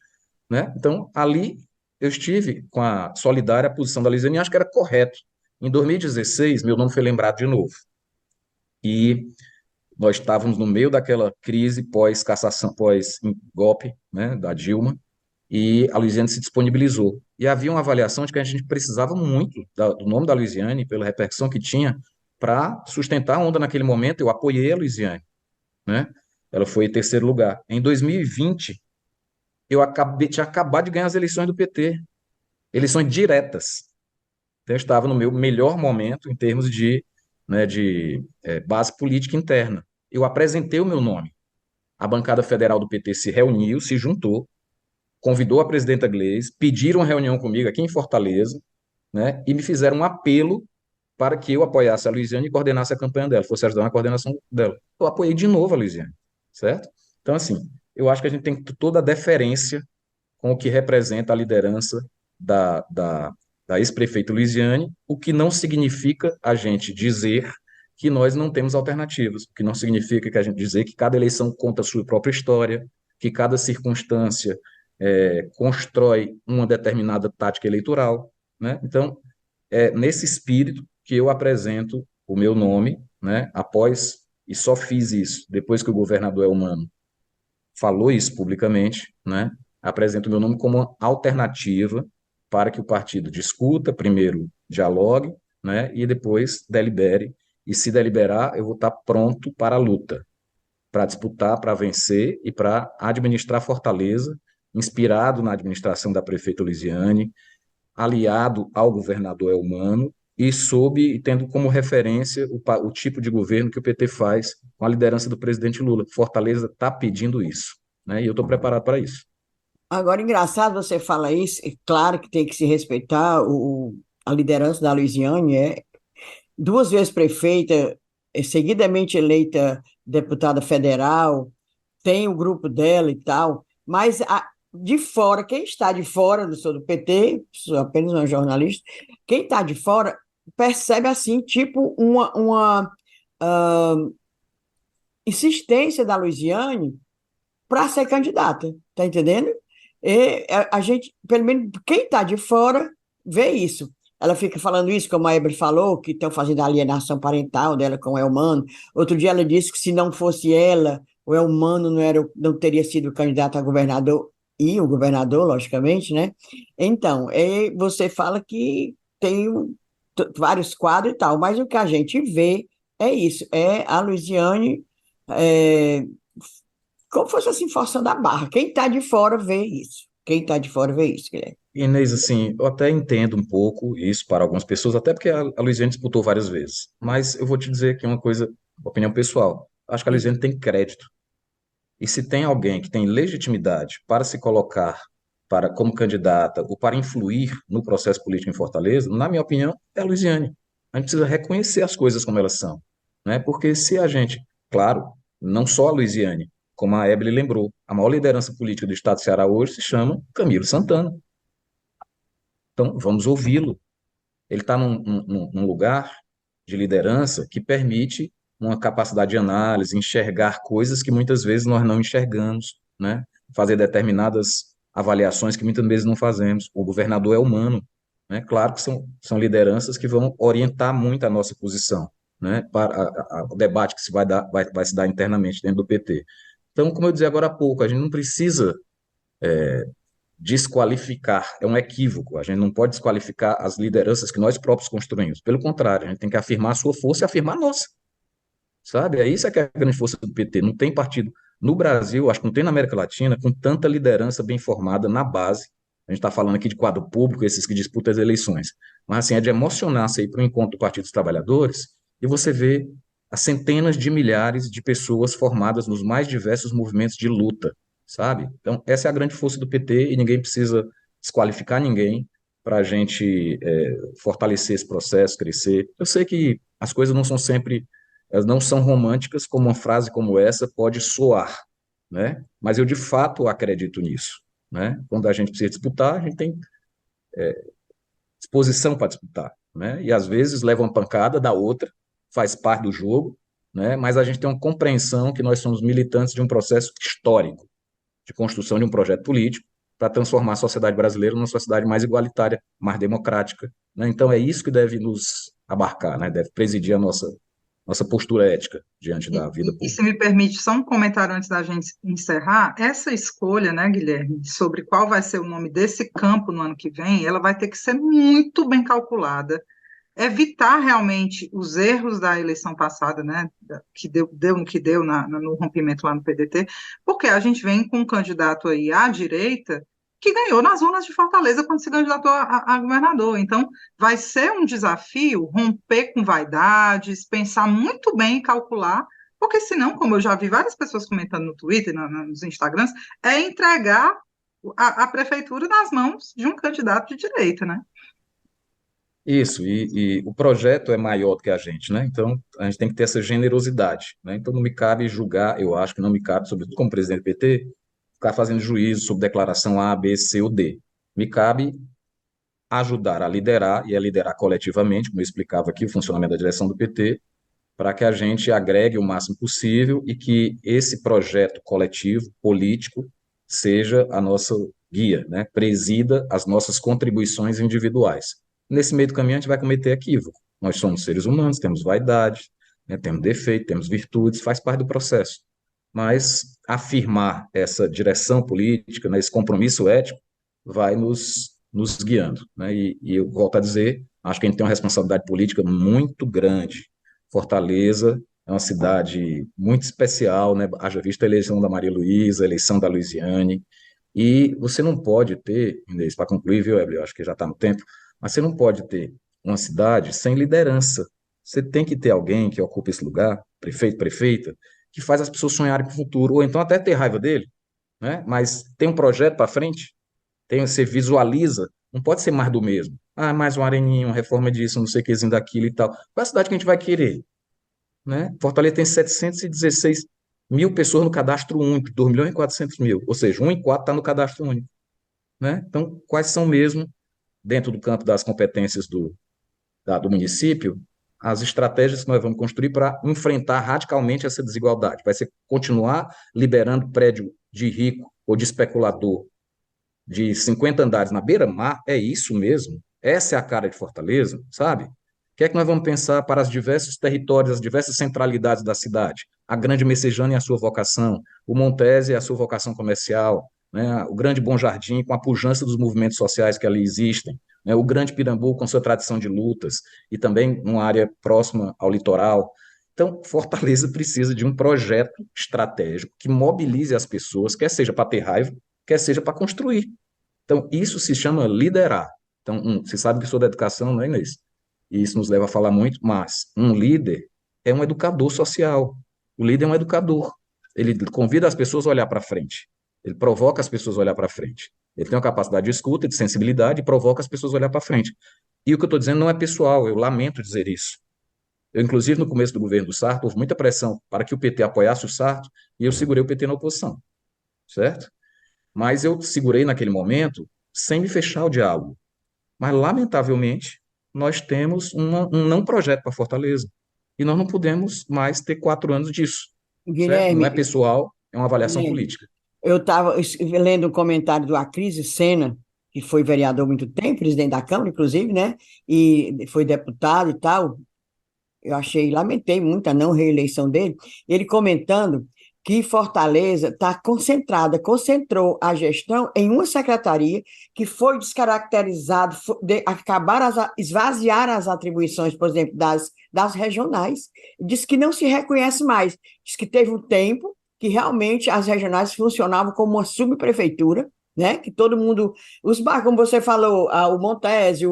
né? Então, ali eu estive com a solidária posição da Lisiane e acho que era correto. Em 2016, meu nome foi lembrado de novo. E nós estávamos no meio daquela crise pós-cassação, pós-golpe, né, da Dilma, e a Luiziane se disponibilizou. E havia uma avaliação de que a gente precisava muito do nome da Luiziane, pela repercussão que tinha, para sustentar a onda naquele momento. Eu apoiei a Luiziane, né? Ela foi em terceiro lugar. Em 2020, tinha acabado de ganhar as eleições do PT, eleições diretas. Então, eu estava no meu melhor momento em termos de base política interna. Eu apresentei o meu nome. A bancada federal do PT se reuniu, se juntou, convidou a presidenta Gleisi, pediram uma reunião comigo aqui em Fortaleza, né, e me fizeram um apelo para que eu apoiasse a Luiziane e coordenasse a campanha dela, fosse ajudar na coordenação dela. Eu apoiei de novo a Luiziane, certo? Então, assim, eu acho que a gente tem que ter toda a deferência com o que representa a liderança da, da, da ex-prefeita Luiziane, o que não significa a gente dizer que nós não temos alternativas, o que não significa que a gente dizer que cada eleição conta a sua própria história, que cada circunstância constrói uma determinada tática eleitoral, né? Então, é nesse espírito que eu apresento o meu nome, né? Após, e só fiz isso depois que o governador Elmano falou isso publicamente, né? Apresento o meu nome como uma alternativa para que o partido discuta, primeiro dialogue, né? E depois delibere. E se deliberar, eu vou estar pronto para a luta, para disputar, para vencer e para administrar Fortaleza, inspirado na administração da prefeita Lisiane, aliado ao governador Elmano e tendo como referência o tipo de governo que o PT faz com a liderança do presidente Lula. Fortaleza está pedindo isso, né? E eu estou preparado para isso. Agora, engraçado você fala isso, é claro que tem que se respeitar a liderança da Luiziane, duas vezes prefeita, seguidamente eleita deputada federal, tem o grupo dela e tal, mas de fora, quem está de fora, não sou do PT, sou apenas uma jornalista, quem está de fora percebe assim, tipo, uma ah, insistência da Luiziane para ser candidata, tá entendendo? E a gente, pelo menos quem está de fora, vê isso. Ela fica falando isso, como a Ebre falou, que estão fazendo a alienação parental dela com o Elmano. Outro dia ela disse que se não fosse ela, o Elmano não teria sido candidato a governador, e o governador, logicamente, né? Então, você fala que tem vários quadros e tal, mas o que a gente vê é isso, é a Luiziane é, como fosse assim, forçando a barra. Quem está de fora vê isso. Quem está de fora vê isso, Guilherme. Inês, assim, eu até entendo um pouco isso para algumas pessoas, até porque a Luiziane disputou várias vezes. Mas eu vou te dizer aqui uma coisa, opinião pessoal. Acho que a Luiziane tem crédito. E se tem alguém que tem legitimidade para se colocar como candidata ou para influir no processo político em Fortaleza, na minha opinião, é a Luiziane. A gente precisa reconhecer as coisas como elas são, né? Porque se a gente, claro, não só a Luiziane, como a Ebele lembrou, a maior liderança política do estado do Ceará hoje se chama Camilo Santana. Então, vamos ouvi-lo. Ele está num lugar de liderança que permite uma capacidade de análise, enxergar coisas que muitas vezes nós não enxergamos, né? Fazer determinadas avaliações que muitas vezes não fazemos. O governador é humano, né? Claro que são lideranças que vão orientar muito a nossa posição, né? Para o debate que vai se dar internamente dentro do PT. Então, como eu dizia agora há pouco, a gente não precisa desqualificar, é um equívoco. A gente não pode desqualificar as lideranças que nós próprios construímos. Pelo contrário, a gente tem que afirmar a sua força e afirmar a nossa. Sabe? É isso que é a grande força do PT. Não tem partido no Brasil, acho que não tem na América Latina, com tanta liderança bem formada na base. A gente está falando aqui de quadro público, esses que disputam as eleições. Mas, assim, é de emocionar você ir para o encontro do Partido dos Trabalhadores e você vê as centenas de milhares de pessoas formadas nos mais diversos movimentos de luta, sabe? Então, essa é a grande força do PT e ninguém precisa desqualificar ninguém para a gente fortalecer esse processo, crescer. Eu sei que as coisas não são sempre, elas não são românticas como uma frase como essa pode soar, né? Mas eu de fato acredito nisso, né? Quando a gente precisa disputar, a gente tem disposição para disputar, né? E às vezes leva uma pancada da outra, faz parte do jogo, né? Mas a gente tem uma compreensão que nós somos militantes de um processo histórico, de construção de um projeto político para transformar a sociedade brasileira numa sociedade mais igualitária, mais democrática, né? Então é isso que deve nos abarcar, né? Deve presidir a nossa postura ética diante da vida E se pública. me permite só um comentário antes da gente encerrar, essa escolha, né, Guilherme, sobre qual vai ser o nome desse campo no ano que vem, ela vai ter que ser muito bem calculada, evitar realmente os erros da eleição passada, né, que deu no que deu no rompimento lá no PDT, porque a gente vem com um candidato aí à direita que ganhou nas urnas de Fortaleza quando se candidatou a governador. Então, vai ser um desafio romper com vaidades, pensar muito bem e calcular, porque senão, como eu já vi várias pessoas comentando no Twitter, nos Instagrams, é entregar a prefeitura nas mãos de um candidato de direita, né? Isso, e o projeto é maior do que a gente, né? Então, a gente tem que ter essa generosidade, né? Então, não me cabe julgar, eu acho que não me cabe, sobretudo como presidente do PT, ficar fazendo juízo sobre declaração A, B, C ou D. Me cabe ajudar a liderar, e a liderar coletivamente, como eu explicava aqui, o funcionamento da direção do PT, para que a gente agregue o máximo possível e que esse projeto coletivo, político, seja a nossa guia, né? Presida as nossas contribuições individuais. Nesse meio do caminho, a gente vai cometer equívoco. Nós somos seres humanos, temos vaidade, né? Temos defeito, temos virtudes, faz parte do processo. Mas afirmar essa direção política, né, esse compromisso ético, vai nos guiando, né? E eu volto a dizer, acho que a gente tem uma responsabilidade política muito grande. Fortaleza é uma cidade muito especial, né? Haja vista a eleição da Maria Luísa, a eleição da Luiziane, e você não pode ter, Inês, para concluir, viu, Evelyn, eu acho que já está no tempo, mas você não pode ter uma cidade sem liderança. Você tem que ter alguém que ocupe esse lugar, prefeito, prefeita, que faz as pessoas sonharem com o futuro, ou então até ter raiva dele, né? Mas tem um projeto para frente, você visualiza, não pode ser mais do mesmo. Ah, mais uma areninha, uma reforma disso, não sei o que, daquilo e tal. Qual é a cidade que a gente vai querer? né? Fortaleza tem 716 mil pessoas no cadastro único, 2.400.000, ou seja, 1 em 4 está no cadastro único, né? Então, quais são mesmo, dentro do campo das competências do município, as estratégias que nós vamos construir para enfrentar radicalmente essa desigualdade? Vai ser continuar liberando prédio de rico ou de especulador de 50 andares na beira-mar? É isso mesmo? Essa é a cara de Fortaleza, sabe? O que é que nós vamos pensar para os diversos territórios, as diversas centralidades da cidade? A Grande Messejana e a sua vocação, o Montese e a sua vocação comercial, né? O Grande Bom Jardim com a pujança dos movimentos sociais que ali existem, né? O Grande Pirambu com sua tradição de lutas e também uma área próxima ao litoral. Então, Fortaleza precisa de um projeto estratégico que mobilize as pessoas, quer seja para ter raiva, quer seja para construir. Então, isso se chama liderar. Então, você sabe que sou da educação, não é, Inês? E isso nos leva a falar muito, mas um líder é um educador social. O líder é um educador. Ele convida as pessoas a olhar para frente. Ele provoca as pessoas a olhar para frente. Ele tem uma capacidade de escuta, de sensibilidade e provoca as pessoas a olhar para frente. E o que eu estou dizendo não é pessoal, eu lamento dizer isso. Eu, inclusive, no começo do governo do Sarto, houve muita pressão para que o PT apoiasse o Sarto e eu segurei o PT na oposição, certo? Mas eu segurei naquele momento sem me fechar ao diálogo. Mas, lamentavelmente, nós temos um não projeto para Fortaleza. E nós não podemos mais ter 4 anos disso, certo? Não é Guilherme, pessoal, é uma avaliação Guilherme, política. eu estava lendo um comentário do Acrisio Sena, que foi vereador há muito tempo, presidente da Câmara, inclusive, né? E foi deputado e tal. Eu achei, lamentei muito a não reeleição dele. Ele comentando que Fortaleza está concentrada, concentrou a gestão em uma secretaria que foi descaracterizado, esvaziar as atribuições, por exemplo, das regionais. Diz que não se reconhece mais. Diz que teve um tempo que realmente as regionais funcionavam como uma subprefeitura, né? Que todo mundo, os bairros, como você falou, o Montese,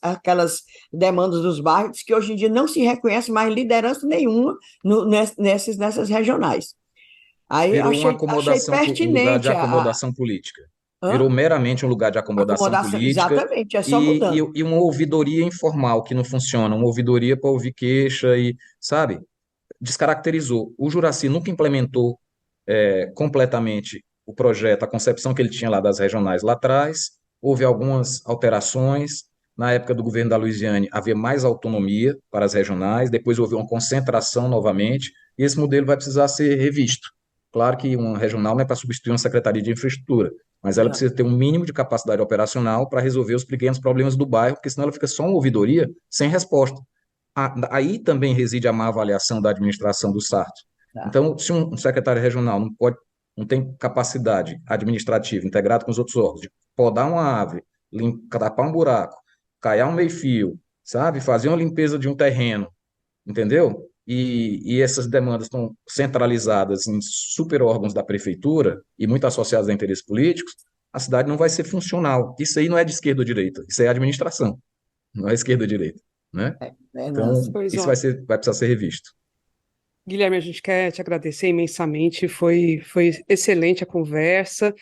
aquelas demandas dos bairros, que hoje em dia não se reconhece mais liderança nenhuma nessas regionais. Aí Virou uma achei acomodação, um lugar de pertinente acomodação política. Virou hã? meramente um lugar de acomodação Acomodação, política exatamente, é só e, mudando. e, e uma ouvidoria informal que não funciona, uma ouvidoria para ouvir queixa e, sabe, descaracterizou. O Juraci nunca implementou completamente o projeto, a concepção que ele tinha lá das regionais lá atrás. Houve algumas alterações. Na época do governo da Luiziane, havia mais autonomia para as regionais, depois houve uma concentração novamente, e esse modelo vai precisar ser revisto. Claro que uma regional não é para substituir uma secretaria de infraestrutura, mas ela Não, precisa ter um mínimo de capacidade operacional para resolver os pequenos problemas do bairro, porque senão ela fica só uma ouvidoria sem resposta. Aí também reside a má avaliação da administração do Sarto. tá. Então, se um secretário regional não tem capacidade administrativa, integrado com os outros órgãos, de podar uma árvore, tapar um buraco, caiar um meio-fio, sabe? Fazer uma limpeza de um terreno, entendeu? E essas demandas estão centralizadas em super órgãos da prefeitura e muito associadas a interesses políticos, a cidade não vai ser funcional. Isso aí não é de esquerda ou direita, isso é administração, não é esquerda ou direita, né? Não, Então, Pois, isso ó, vai precisar ser revisto. Guilherme, a gente quer te agradecer imensamente, foi excelente a conversa.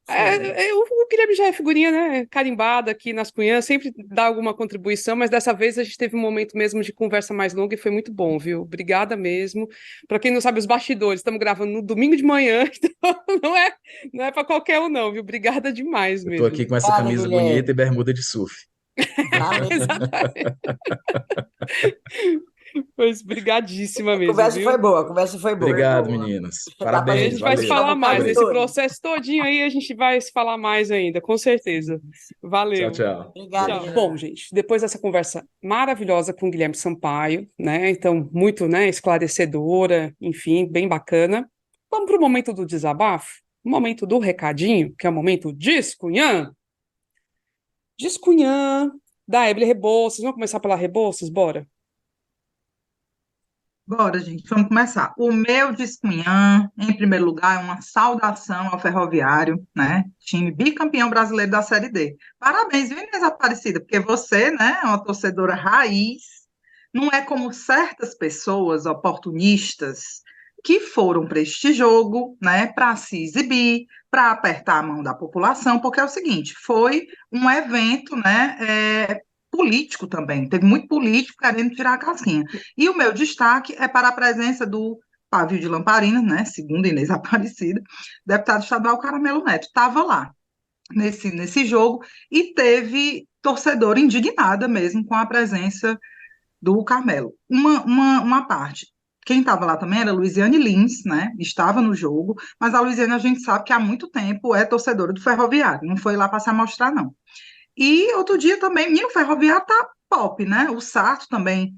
foi. O Guilherme já é figurinha, né? Carimbada aqui nas Cunhãs, sempre dá alguma contribuição, mas dessa vez a gente teve um momento mesmo de conversa mais longa e foi muito bom, viu? Obrigada mesmo. Para quem não sabe, os bastidores, estamos gravando no domingo de manhã, então não é para qualquer um, não, viu? Obrigada demais Eu estou mesmo. aqui com essa Obrigada, camisa bonita Guilherme. e bermuda de surf. Valeu. Exatamente. Pois, brigadíssima A mesmo, conversa foi viu? boa, a conversa foi boa. Obrigado, meninas. Dá para a E a Parabéns, gente gente vai se valeu. falar chamar mais. quase Adorei. Nesse todos. processo todinho aí, a gente vai se falar mais ainda, com certeza. Tchau, Valeu. tchau. Obrigada, Tchau. Beijo. Bom, Guilherme. gente, depois dessa conversa maravilhosa com o Guilherme Sampaio, né? Então, muito, né, esclarecedora, enfim, bem bacana. Vamos para o momento do desabafo, o momento do recadinho, que é o momento Discunhã. Discunhã, da Evelyn Rebouças. Vamos começar pela Rebouças? Bora. Bora, gente, vamos começar. O meu descunhã, em primeiro lugar, é uma saudação ao Ferroviário, né? Time bicampeão brasileiro da Série D. Parabéns, viu, Inês Aparecida? Porque você, né, é uma torcedora raiz, não é como certas pessoas oportunistas que foram para este jogo, né, para se exibir, para apertar a mão da população, porque é o seguinte, foi um evento, né, político também, teve muito político querendo tirar a casquinha. E o meu destaque é para a presença do Pavio de Lamparina, né, segundo Inês Aparecida, deputado estadual Caramelo Neto, estava lá nesse jogo e teve torcedor indignada mesmo com a presença do Carmelo. Uma parte. Quem estava lá também era a Luiziane Lins, né? Estava no jogo, mas a Luiziane a gente sabe que há muito tempo é torcedora do Ferroviário, não foi lá para se amostrar, não. E outro dia também, menino, o Ferroviário tá pop, né? O Sarto também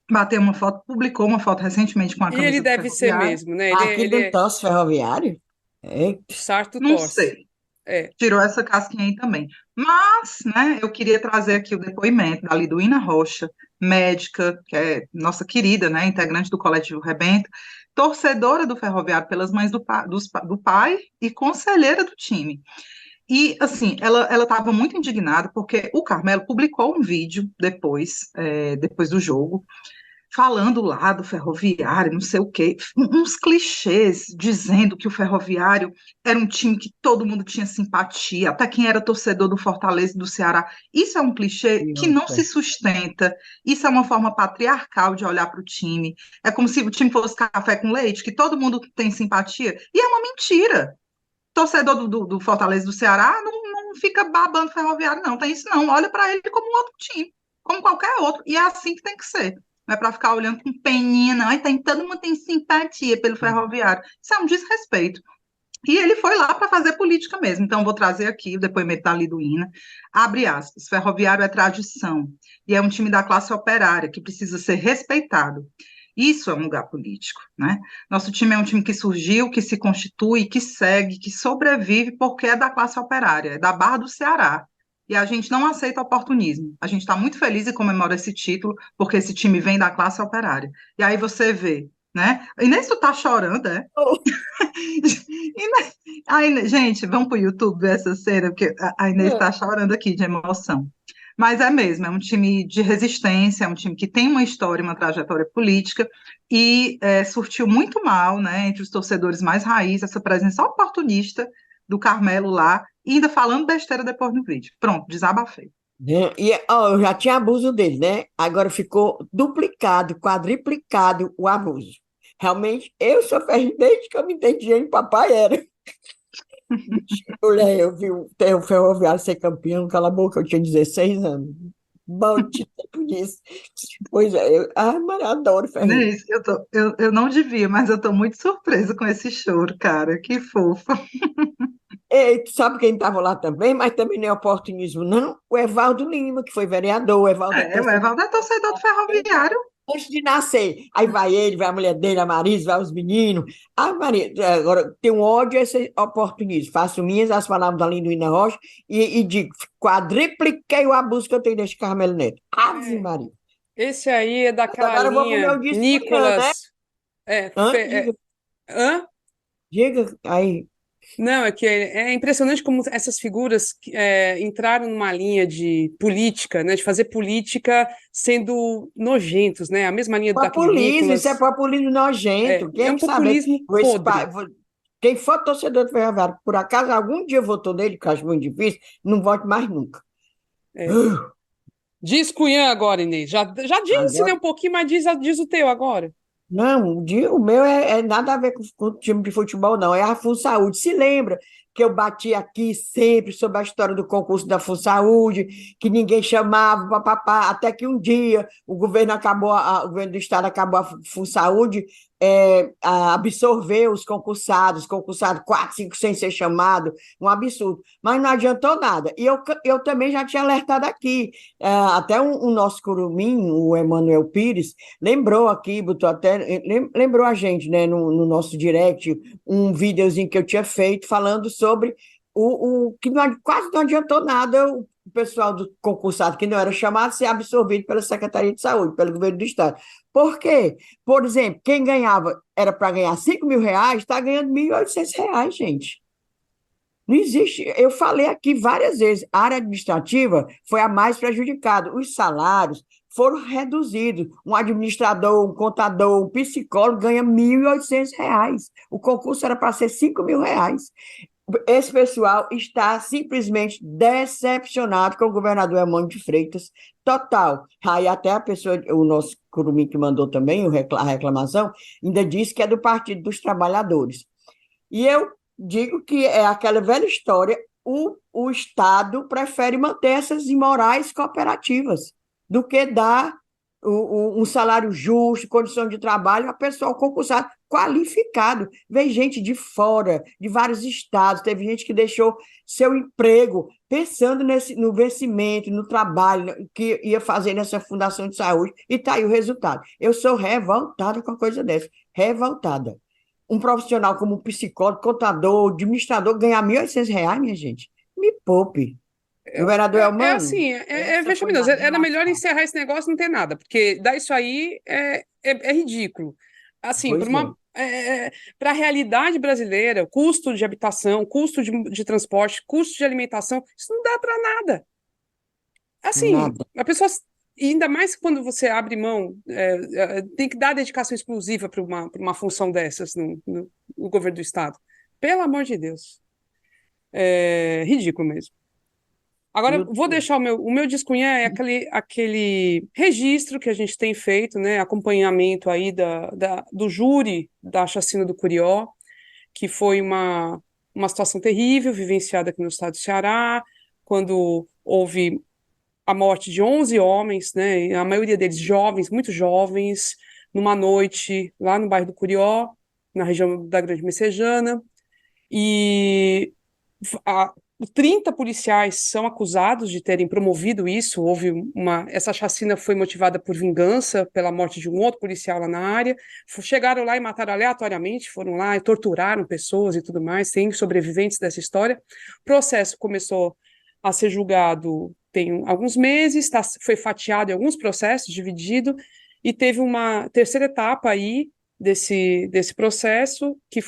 bateu uma foto, publicou uma foto recentemente com a E ele camisa do deve ser Ferroviário. mesmo, né? Aqui do Tosse Ferroviário? É, O Sarto Não torce. sei. É. Tirou essa casquinha aí também. Mas, né, eu queria trazer aqui o depoimento da Liduína Rocha, médica, que é nossa querida, né, integrante do Coletivo Rebento, torcedora do Ferroviário pelas mães do pai e conselheira do time. E, assim, ela estava muito indignada porque o Carmelo publicou um vídeo depois do jogo, falando lá do Ferroviário, não sei o quê, uns clichês dizendo que o Ferroviário era um time que todo mundo tinha simpatia, até quem era torcedor do Fortaleza e do Ceará. Isso é um clichê que não se sustenta, isso é uma forma patriarcal de olhar para o time. É como se o time fosse café com leite, que todo mundo tem simpatia, e é uma mentira. Torcedor do Fortaleza e do Ceará não fica babando Ferroviário, não, tem isso não, olha para ele como um outro time, como qualquer outro, e é assim que tem que ser. Não é para ficar olhando com peninha, não. Todo mundo tem simpatia pelo Ferroviário. Isso é um desrespeito. E ele foi lá para fazer política mesmo. Então, vou trazer aqui o depoimento da Liduína. Abre aspas. Ferroviário é tradição. E é um time da classe operária que precisa ser respeitado. Isso é um lugar político, né? Nosso time é um time que surgiu, que se constitui, que segue, que sobrevive porque é da classe operária, é da Barra do Ceará. E a gente não aceita oportunismo. A gente está muito feliz e comemora esse título, porque esse time vem da classe operária. E aí você vê, né? Inês, tu tá chorando, é? Gente, vamos para o YouTube ver essa cena, porque a Inês está chorando aqui de emoção. Mas é mesmo, é um time de resistência, é um time que tem uma história, uma trajetória política, e surtiu muito mal, né, entre os torcedores mais raiz, essa presença oportunista do Carmelo lá, e ainda falando besteira depois no vídeo. Pronto, desabafei. E, ó, eu já tinha abuso dele, né? Agora ficou duplicado, quadriplicado o abuso. Realmente, eu sou ferro desde que eu me entendi, papai era. Mulher, eu vi o Ferroviário ser campeão, cala a boca, eu tinha 16 anos. Bom, tinha tempo disso. Pois é, mas eu adoro Ferrinho. Inês, eu não devia, mas eu estou muito surpresa com esse choro, cara, que fofa. E tu sabe quem estava lá também, mas também não é oportunismo, não? O Evaldo Lima, que foi vereador. O Evaldo O Evaldo é torcedor do Ferroviário. antes de nascer. Aí vai ele, vai a mulher dele, a Marisa, vai os meninos. A Maria, agora, tem um ódio a esse oportunismo. Faço minhas as palavras da Liduína Rocha e digo, quadripliquei o abuso que eu tenho desse Carmelo Neto. Ave Maria. Esse aí é daquela Agora eu vou linha comer o disco, Nicolas. né? Diga, Hã? diga aí. Não, é que é impressionante como essas figuras entraram numa linha de política, né, de fazer política sendo nojentos, né? A mesma linha daquele Populismo, Nicolas. isso é populismo nojento. Quem É um sabe? populismo podre. Quem for torcedor do Ferroviário, por acaso algum dia votou nele, que eu acho muito difícil, não vote mais nunca. Diz Cunhã agora, Inês. Já disse, né, um pouquinho, mas diz o teu agora. Não, o meu é nada a ver com o time de futebol, não. É a FunSaúde. Se lembra que eu bati aqui sempre sobre a história do concurso da FunSaúde, que ninguém chamava, papapá, até que um dia o governo o governo do estado acabou a FunSaúde, absorveu os concursados 4, 5 sem ser chamado, um absurdo. Mas não adiantou nada. E eu também já tinha alertado aqui, até o nosso curumim, o Emanuel Pires, lembrou aqui, lembrou a gente, né, no nosso direct, um videozinho que eu tinha feito falando sobre o que quase não adiantou nada o pessoal do concursado que não era chamado ser absorvido pela Secretaria de Saúde, pelo governo do Estado. Por quê? Por exemplo, quem ganhava era para ganhar R$ 5.000, está ganhando R$ 1.800, gente. Não existe. Eu falei aqui várias vezes, a área administrativa foi a mais prejudicada. Os salários foram reduzidos. Um administrador, um contador, um psicólogo ganha R$ 1.800. O concurso era para ser R$ 5.000. Esse pessoal está simplesmente decepcionado com o governador Hermano de Freitas, total. Aí até a pessoa, o nosso Curumim que mandou também a reclamação, ainda disse que é do Partido dos Trabalhadores. E eu digo que é aquela velha história, o Estado prefere manter essas imorais cooperativas do que dar um salário justo, condição de trabalho a pessoal concursado, qualificado. Vem gente de fora, de vários estados, teve gente que deixou seu emprego pensando no vencimento, no trabalho que ia fazer nessa fundação de saúde, e está aí o resultado. Eu sou revoltada com a coisa dessa, revoltada. Um profissional como um psicólogo, contador, administrador, ganhar R$ 1.800, minha gente, me poupe. Governador Elmano, Assim, vexaminoso. Era melhor encerrar esse negócio e não ter nada, porque dar isso aí é ridículo. Assim, pois para a realidade brasileira, custo de habitação, custo de transporte, custo de alimentação, isso não dá para nada. Assim, nada. a pessoa, ainda mais quando você abre mão, tem que dar dedicação exclusiva para uma função dessas no governo do Estado. Pelo amor de Deus. É ridículo mesmo. Agora, eu vou deixar o meu Discunhã é aquele registro que a gente tem feito, né, acompanhamento aí do júri da chacina do Curió, que foi uma situação terrível, vivenciada aqui no estado do Ceará, quando houve a morte de 11 homens, né, a maioria deles jovens, muito jovens, numa noite lá no bairro do Curió, na região da Grande Messejana, e 30 policiais são acusados de terem promovido isso. Essa chacina foi motivada por vingança pela morte de um outro policial lá na área. Chegaram lá e mataram aleatoriamente, foram lá e torturaram pessoas e tudo mais. Tem sobreviventes dessa história. O processo começou a ser julgado tem alguns meses, foi fatiado em alguns processos, dividido, e teve uma terceira etapa aí desse processo que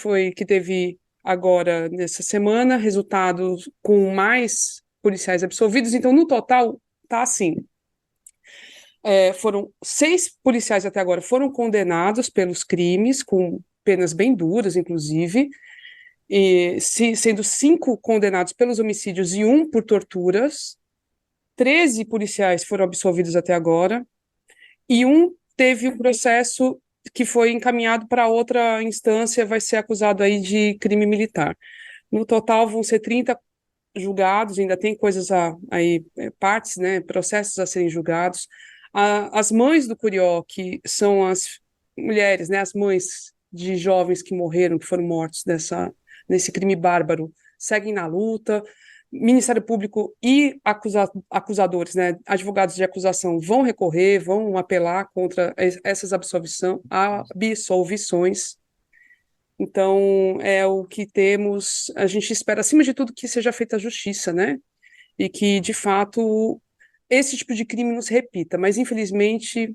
teve agora, nessa semana, resultados com mais policiais absolvidos. Então, no total, tá assim. Foram 6 policiais até agora foram condenados pelos crimes, com penas bem duras, inclusive, sendo 5 condenados pelos homicídios e 1 por torturas. 13 policiais foram absolvidos até agora, e 1 teve um processo que foi encaminhado para outra instância, vai ser acusado aí de crime militar. No total vão ser 30 julgados, ainda tem coisas aí, partes, né, processos a serem julgados. As mães do Curió, que são as mulheres, né, as mães de jovens que morreram, que foram mortos nesse crime bárbaro, seguem na luta. Ministério Público e acusadores, né, advogados de acusação vão recorrer, vão apelar contra essas absolvições. Então, é o que temos. A gente espera, acima de tudo, que seja feita a justiça, né? E que, de fato, esse tipo de crime não se repita. Mas, infelizmente,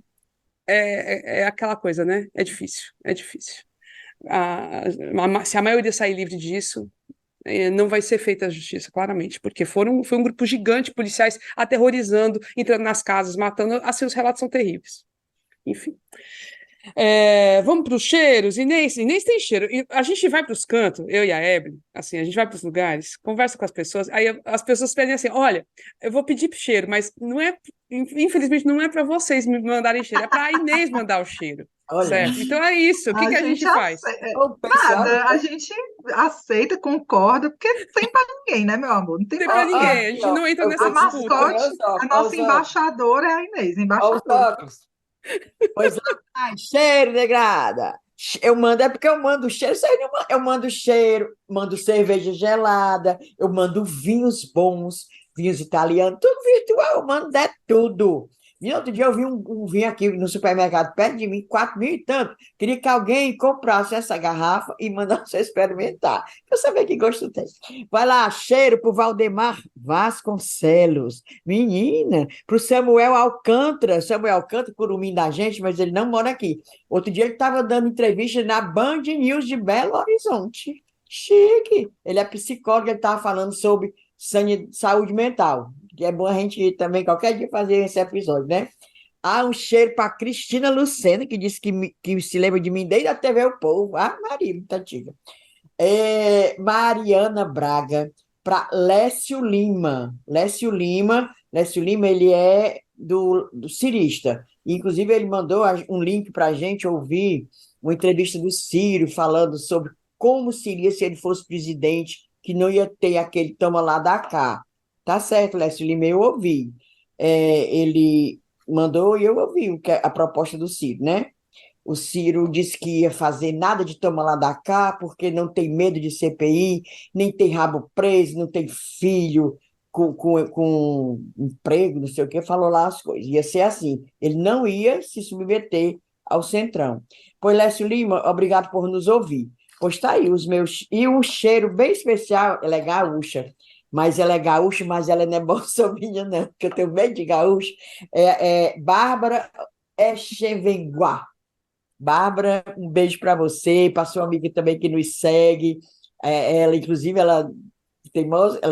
é aquela coisa, né? É difícil, é difícil. Se a maioria sair livre disso, não vai ser feita a justiça, claramente, porque foi um grupo gigante de policiais aterrorizando, entrando nas casas, matando. Assim, os relatos são terríveis. Enfim. Vamos para os cheiros. Inês tem cheiro. E a gente vai para os cantos, eu e a Evelyn, assim, a gente vai para os lugares, conversa com as pessoas, aí as pessoas pedem assim: olha, eu vou pedir cheiro, mas não infelizmente não é para vocês me mandarem cheiro, é para a Inês mandar o cheiro. Olha, certo? Então é isso. O que a gente faz? Nada, a gente aceita, concorda, porque não tem para ninguém, né, meu amor? Não tem Tem para para ninguém, a gente não entra nessa disputa. A nossa embaixadora é a Inês, embaixadora. Pois não, cheiro, negrada. Eu mando, é porque eu mando cheiro, eu mando cheiro, mando cerveja gelada, eu mando vinhos bons, vinhos italianos, tudo virtual, eu mando tudo. E outro dia eu vi um vinho aqui no supermercado perto de mim, 4.000 e tanto. Queria que alguém comprasse essa garrafa e mandasse eu experimentar. Eu sabia que gosto tem. Vai lá, cheiro para o Valdemar Vasconcelos. Menina, para o Samuel Alcântara, curumim da gente, mas ele não mora aqui. Outro dia ele estava dando entrevista na Band News de Belo Horizonte. Chique. Ele é psicólogo, ele estava falando sobre saúde mental. Que é bom a gente ir também, qualquer dia, fazer esse episódio, né? Um cheiro para Cristina Lucena, que disse que se lembra de mim desde a TV O Povo. Maria, muito antiga. Mariana Braga para Lécio Lima. Lécio Lima, ele é do Cirista. Inclusive, ele mandou um link para a gente ouvir uma entrevista do Ciro falando sobre como seria se ele fosse presidente, que não ia ter aquele toma lá da cá. Tá certo, Lécio Lima, eu ouvi. Ele mandou e eu ouvi a proposta do Ciro, né? O Ciro disse que ia fazer nada de toma lá da cá, porque não tem medo de CPI, nem tem rabo preso, não tem filho com emprego, não sei o que, falou lá as coisas. Ia ser assim. Ele não ia se submeter ao Centrão. Pois, Lécio Lima, obrigado por nos ouvir. Pois está aí os meus. E um cheiro bem especial, ela é gaúcha. Mas ela é gaúcha, mas ela não é bolsominion, não, porque eu tenho medo de gaúcho. Bárbara Echevenguá. Bárbara, um beijo para você, para sua amiga também que nos segue. Ela, inclusive, ela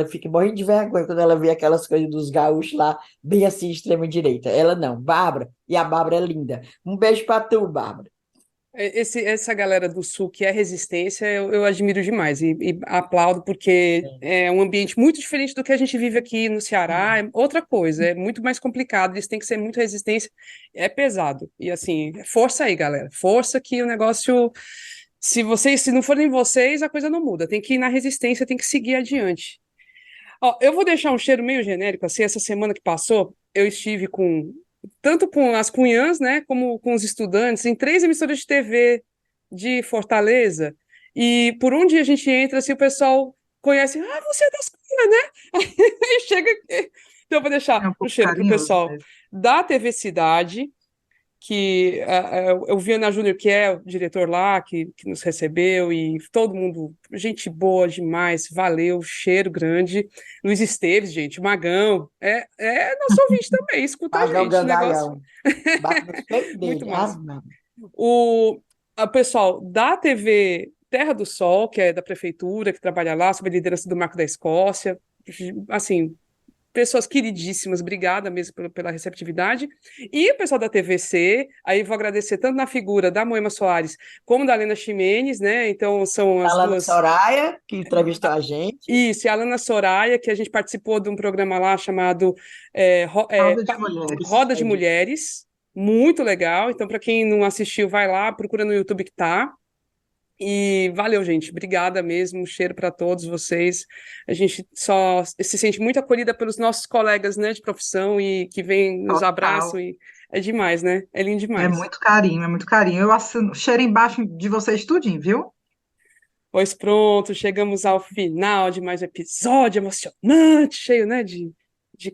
fica morrendo de vergonha quando ela vê aquelas coisas dos gaúchos lá, bem assim, extrema-direita. Ela não, Bárbara, e a Bárbara é linda. Um beijo para tu, Bárbara. Essa galera do Sul que é resistência, eu admiro demais e aplaudo, porque é um ambiente muito diferente do que a gente vive aqui no Ceará, é outra coisa, é muito mais complicado, eles têm que ser muito resistência, é pesado. E assim, força aí, galera, força que o negócio, se não forem vocês, a coisa não muda, tem que ir na resistência, tem que seguir adiante. Ó, eu vou deixar um cheiro meio genérico, assim, essa semana que passou, eu estive tanto com as cunhãs, né, como com os estudantes, em 3 emissoras de TV de Fortaleza, e por onde a gente entra, assim, o pessoal conhece, você é das cunhãs, né? Aí chega aqui. Então eu vou É deixar um o pouco cheiro para o carinhoso pessoal mesmo. da TV Cidade, que eu vi a Ana Júnior, que é o diretor lá, que nos recebeu, e todo mundo, gente boa demais, valeu, cheiro grande. Luiz Esteves, gente, Magão, é nosso ouvinte também, escuta a Pagão gente, negócio gandaião. Bate nos peitos muito dele. massa. O pessoal da TV Terra do Sol, que é da prefeitura, que trabalha lá, sob a liderança do Marco da Escócia, assim, pessoas queridíssimas, obrigada mesmo pela receptividade. E o pessoal da TVC, aí vou agradecer tanto na figura da Moema Soares como da Helena Ximenes, né? Então são as Alana duas. Soraya, que entrevistou a gente. Isso, e a Alana Soraya, que a gente participou de um programa lá chamado Roda de mulheres. Roda de Mulheres, muito legal. Então, para quem não assistiu, vai lá, procura no YouTube que tá. E valeu, gente. Obrigada mesmo. Um cheiro para todos vocês. A gente só se sente muito acolhida pelos nossos colegas, né, de profissão e que vêm, nos abraçam. Total. E é demais, né? É lindo É demais. muito carinho, é muito carinho. Eu assino, cheiro embaixo de vocês tudinho, viu? Pois pronto, chegamos ao final de mais um episódio emocionante, cheio, né, de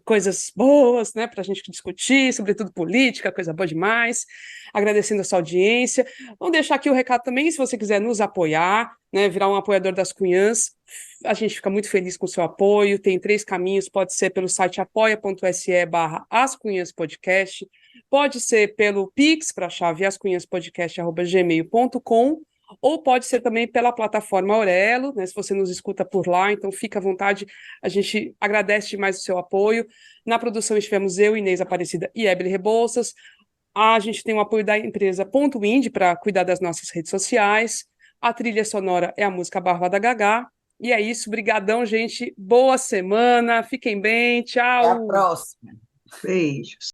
coisas boas, né, para a gente discutir, sobretudo política, coisa boa demais. Agradecendo a sua audiência. Vamos deixar aqui o recado também, se você quiser nos apoiar, né, virar um apoiador das Cunhãs, a gente fica muito feliz com o seu apoio. Tem 3 caminhos, pode ser pelo site apoia.se/ascunhaspodcast, pode ser pelo Pix para a chave ascunhaspodcast@gmail.com, ou pode ser também pela plataforma Aurelo, né, se você nos escuta por lá, então fica à vontade, a gente agradece demais o seu apoio. Na produção estivemos eu, Inês Aparecida e Ebele Rebouças. A gente tem o apoio da empresa Ponto Indie para cuidar das nossas redes sociais. A trilha sonora é a música Barba da Gagá. E é isso, brigadão, gente. Boa semana, fiquem bem, Até a tchau. próxima. Beijos.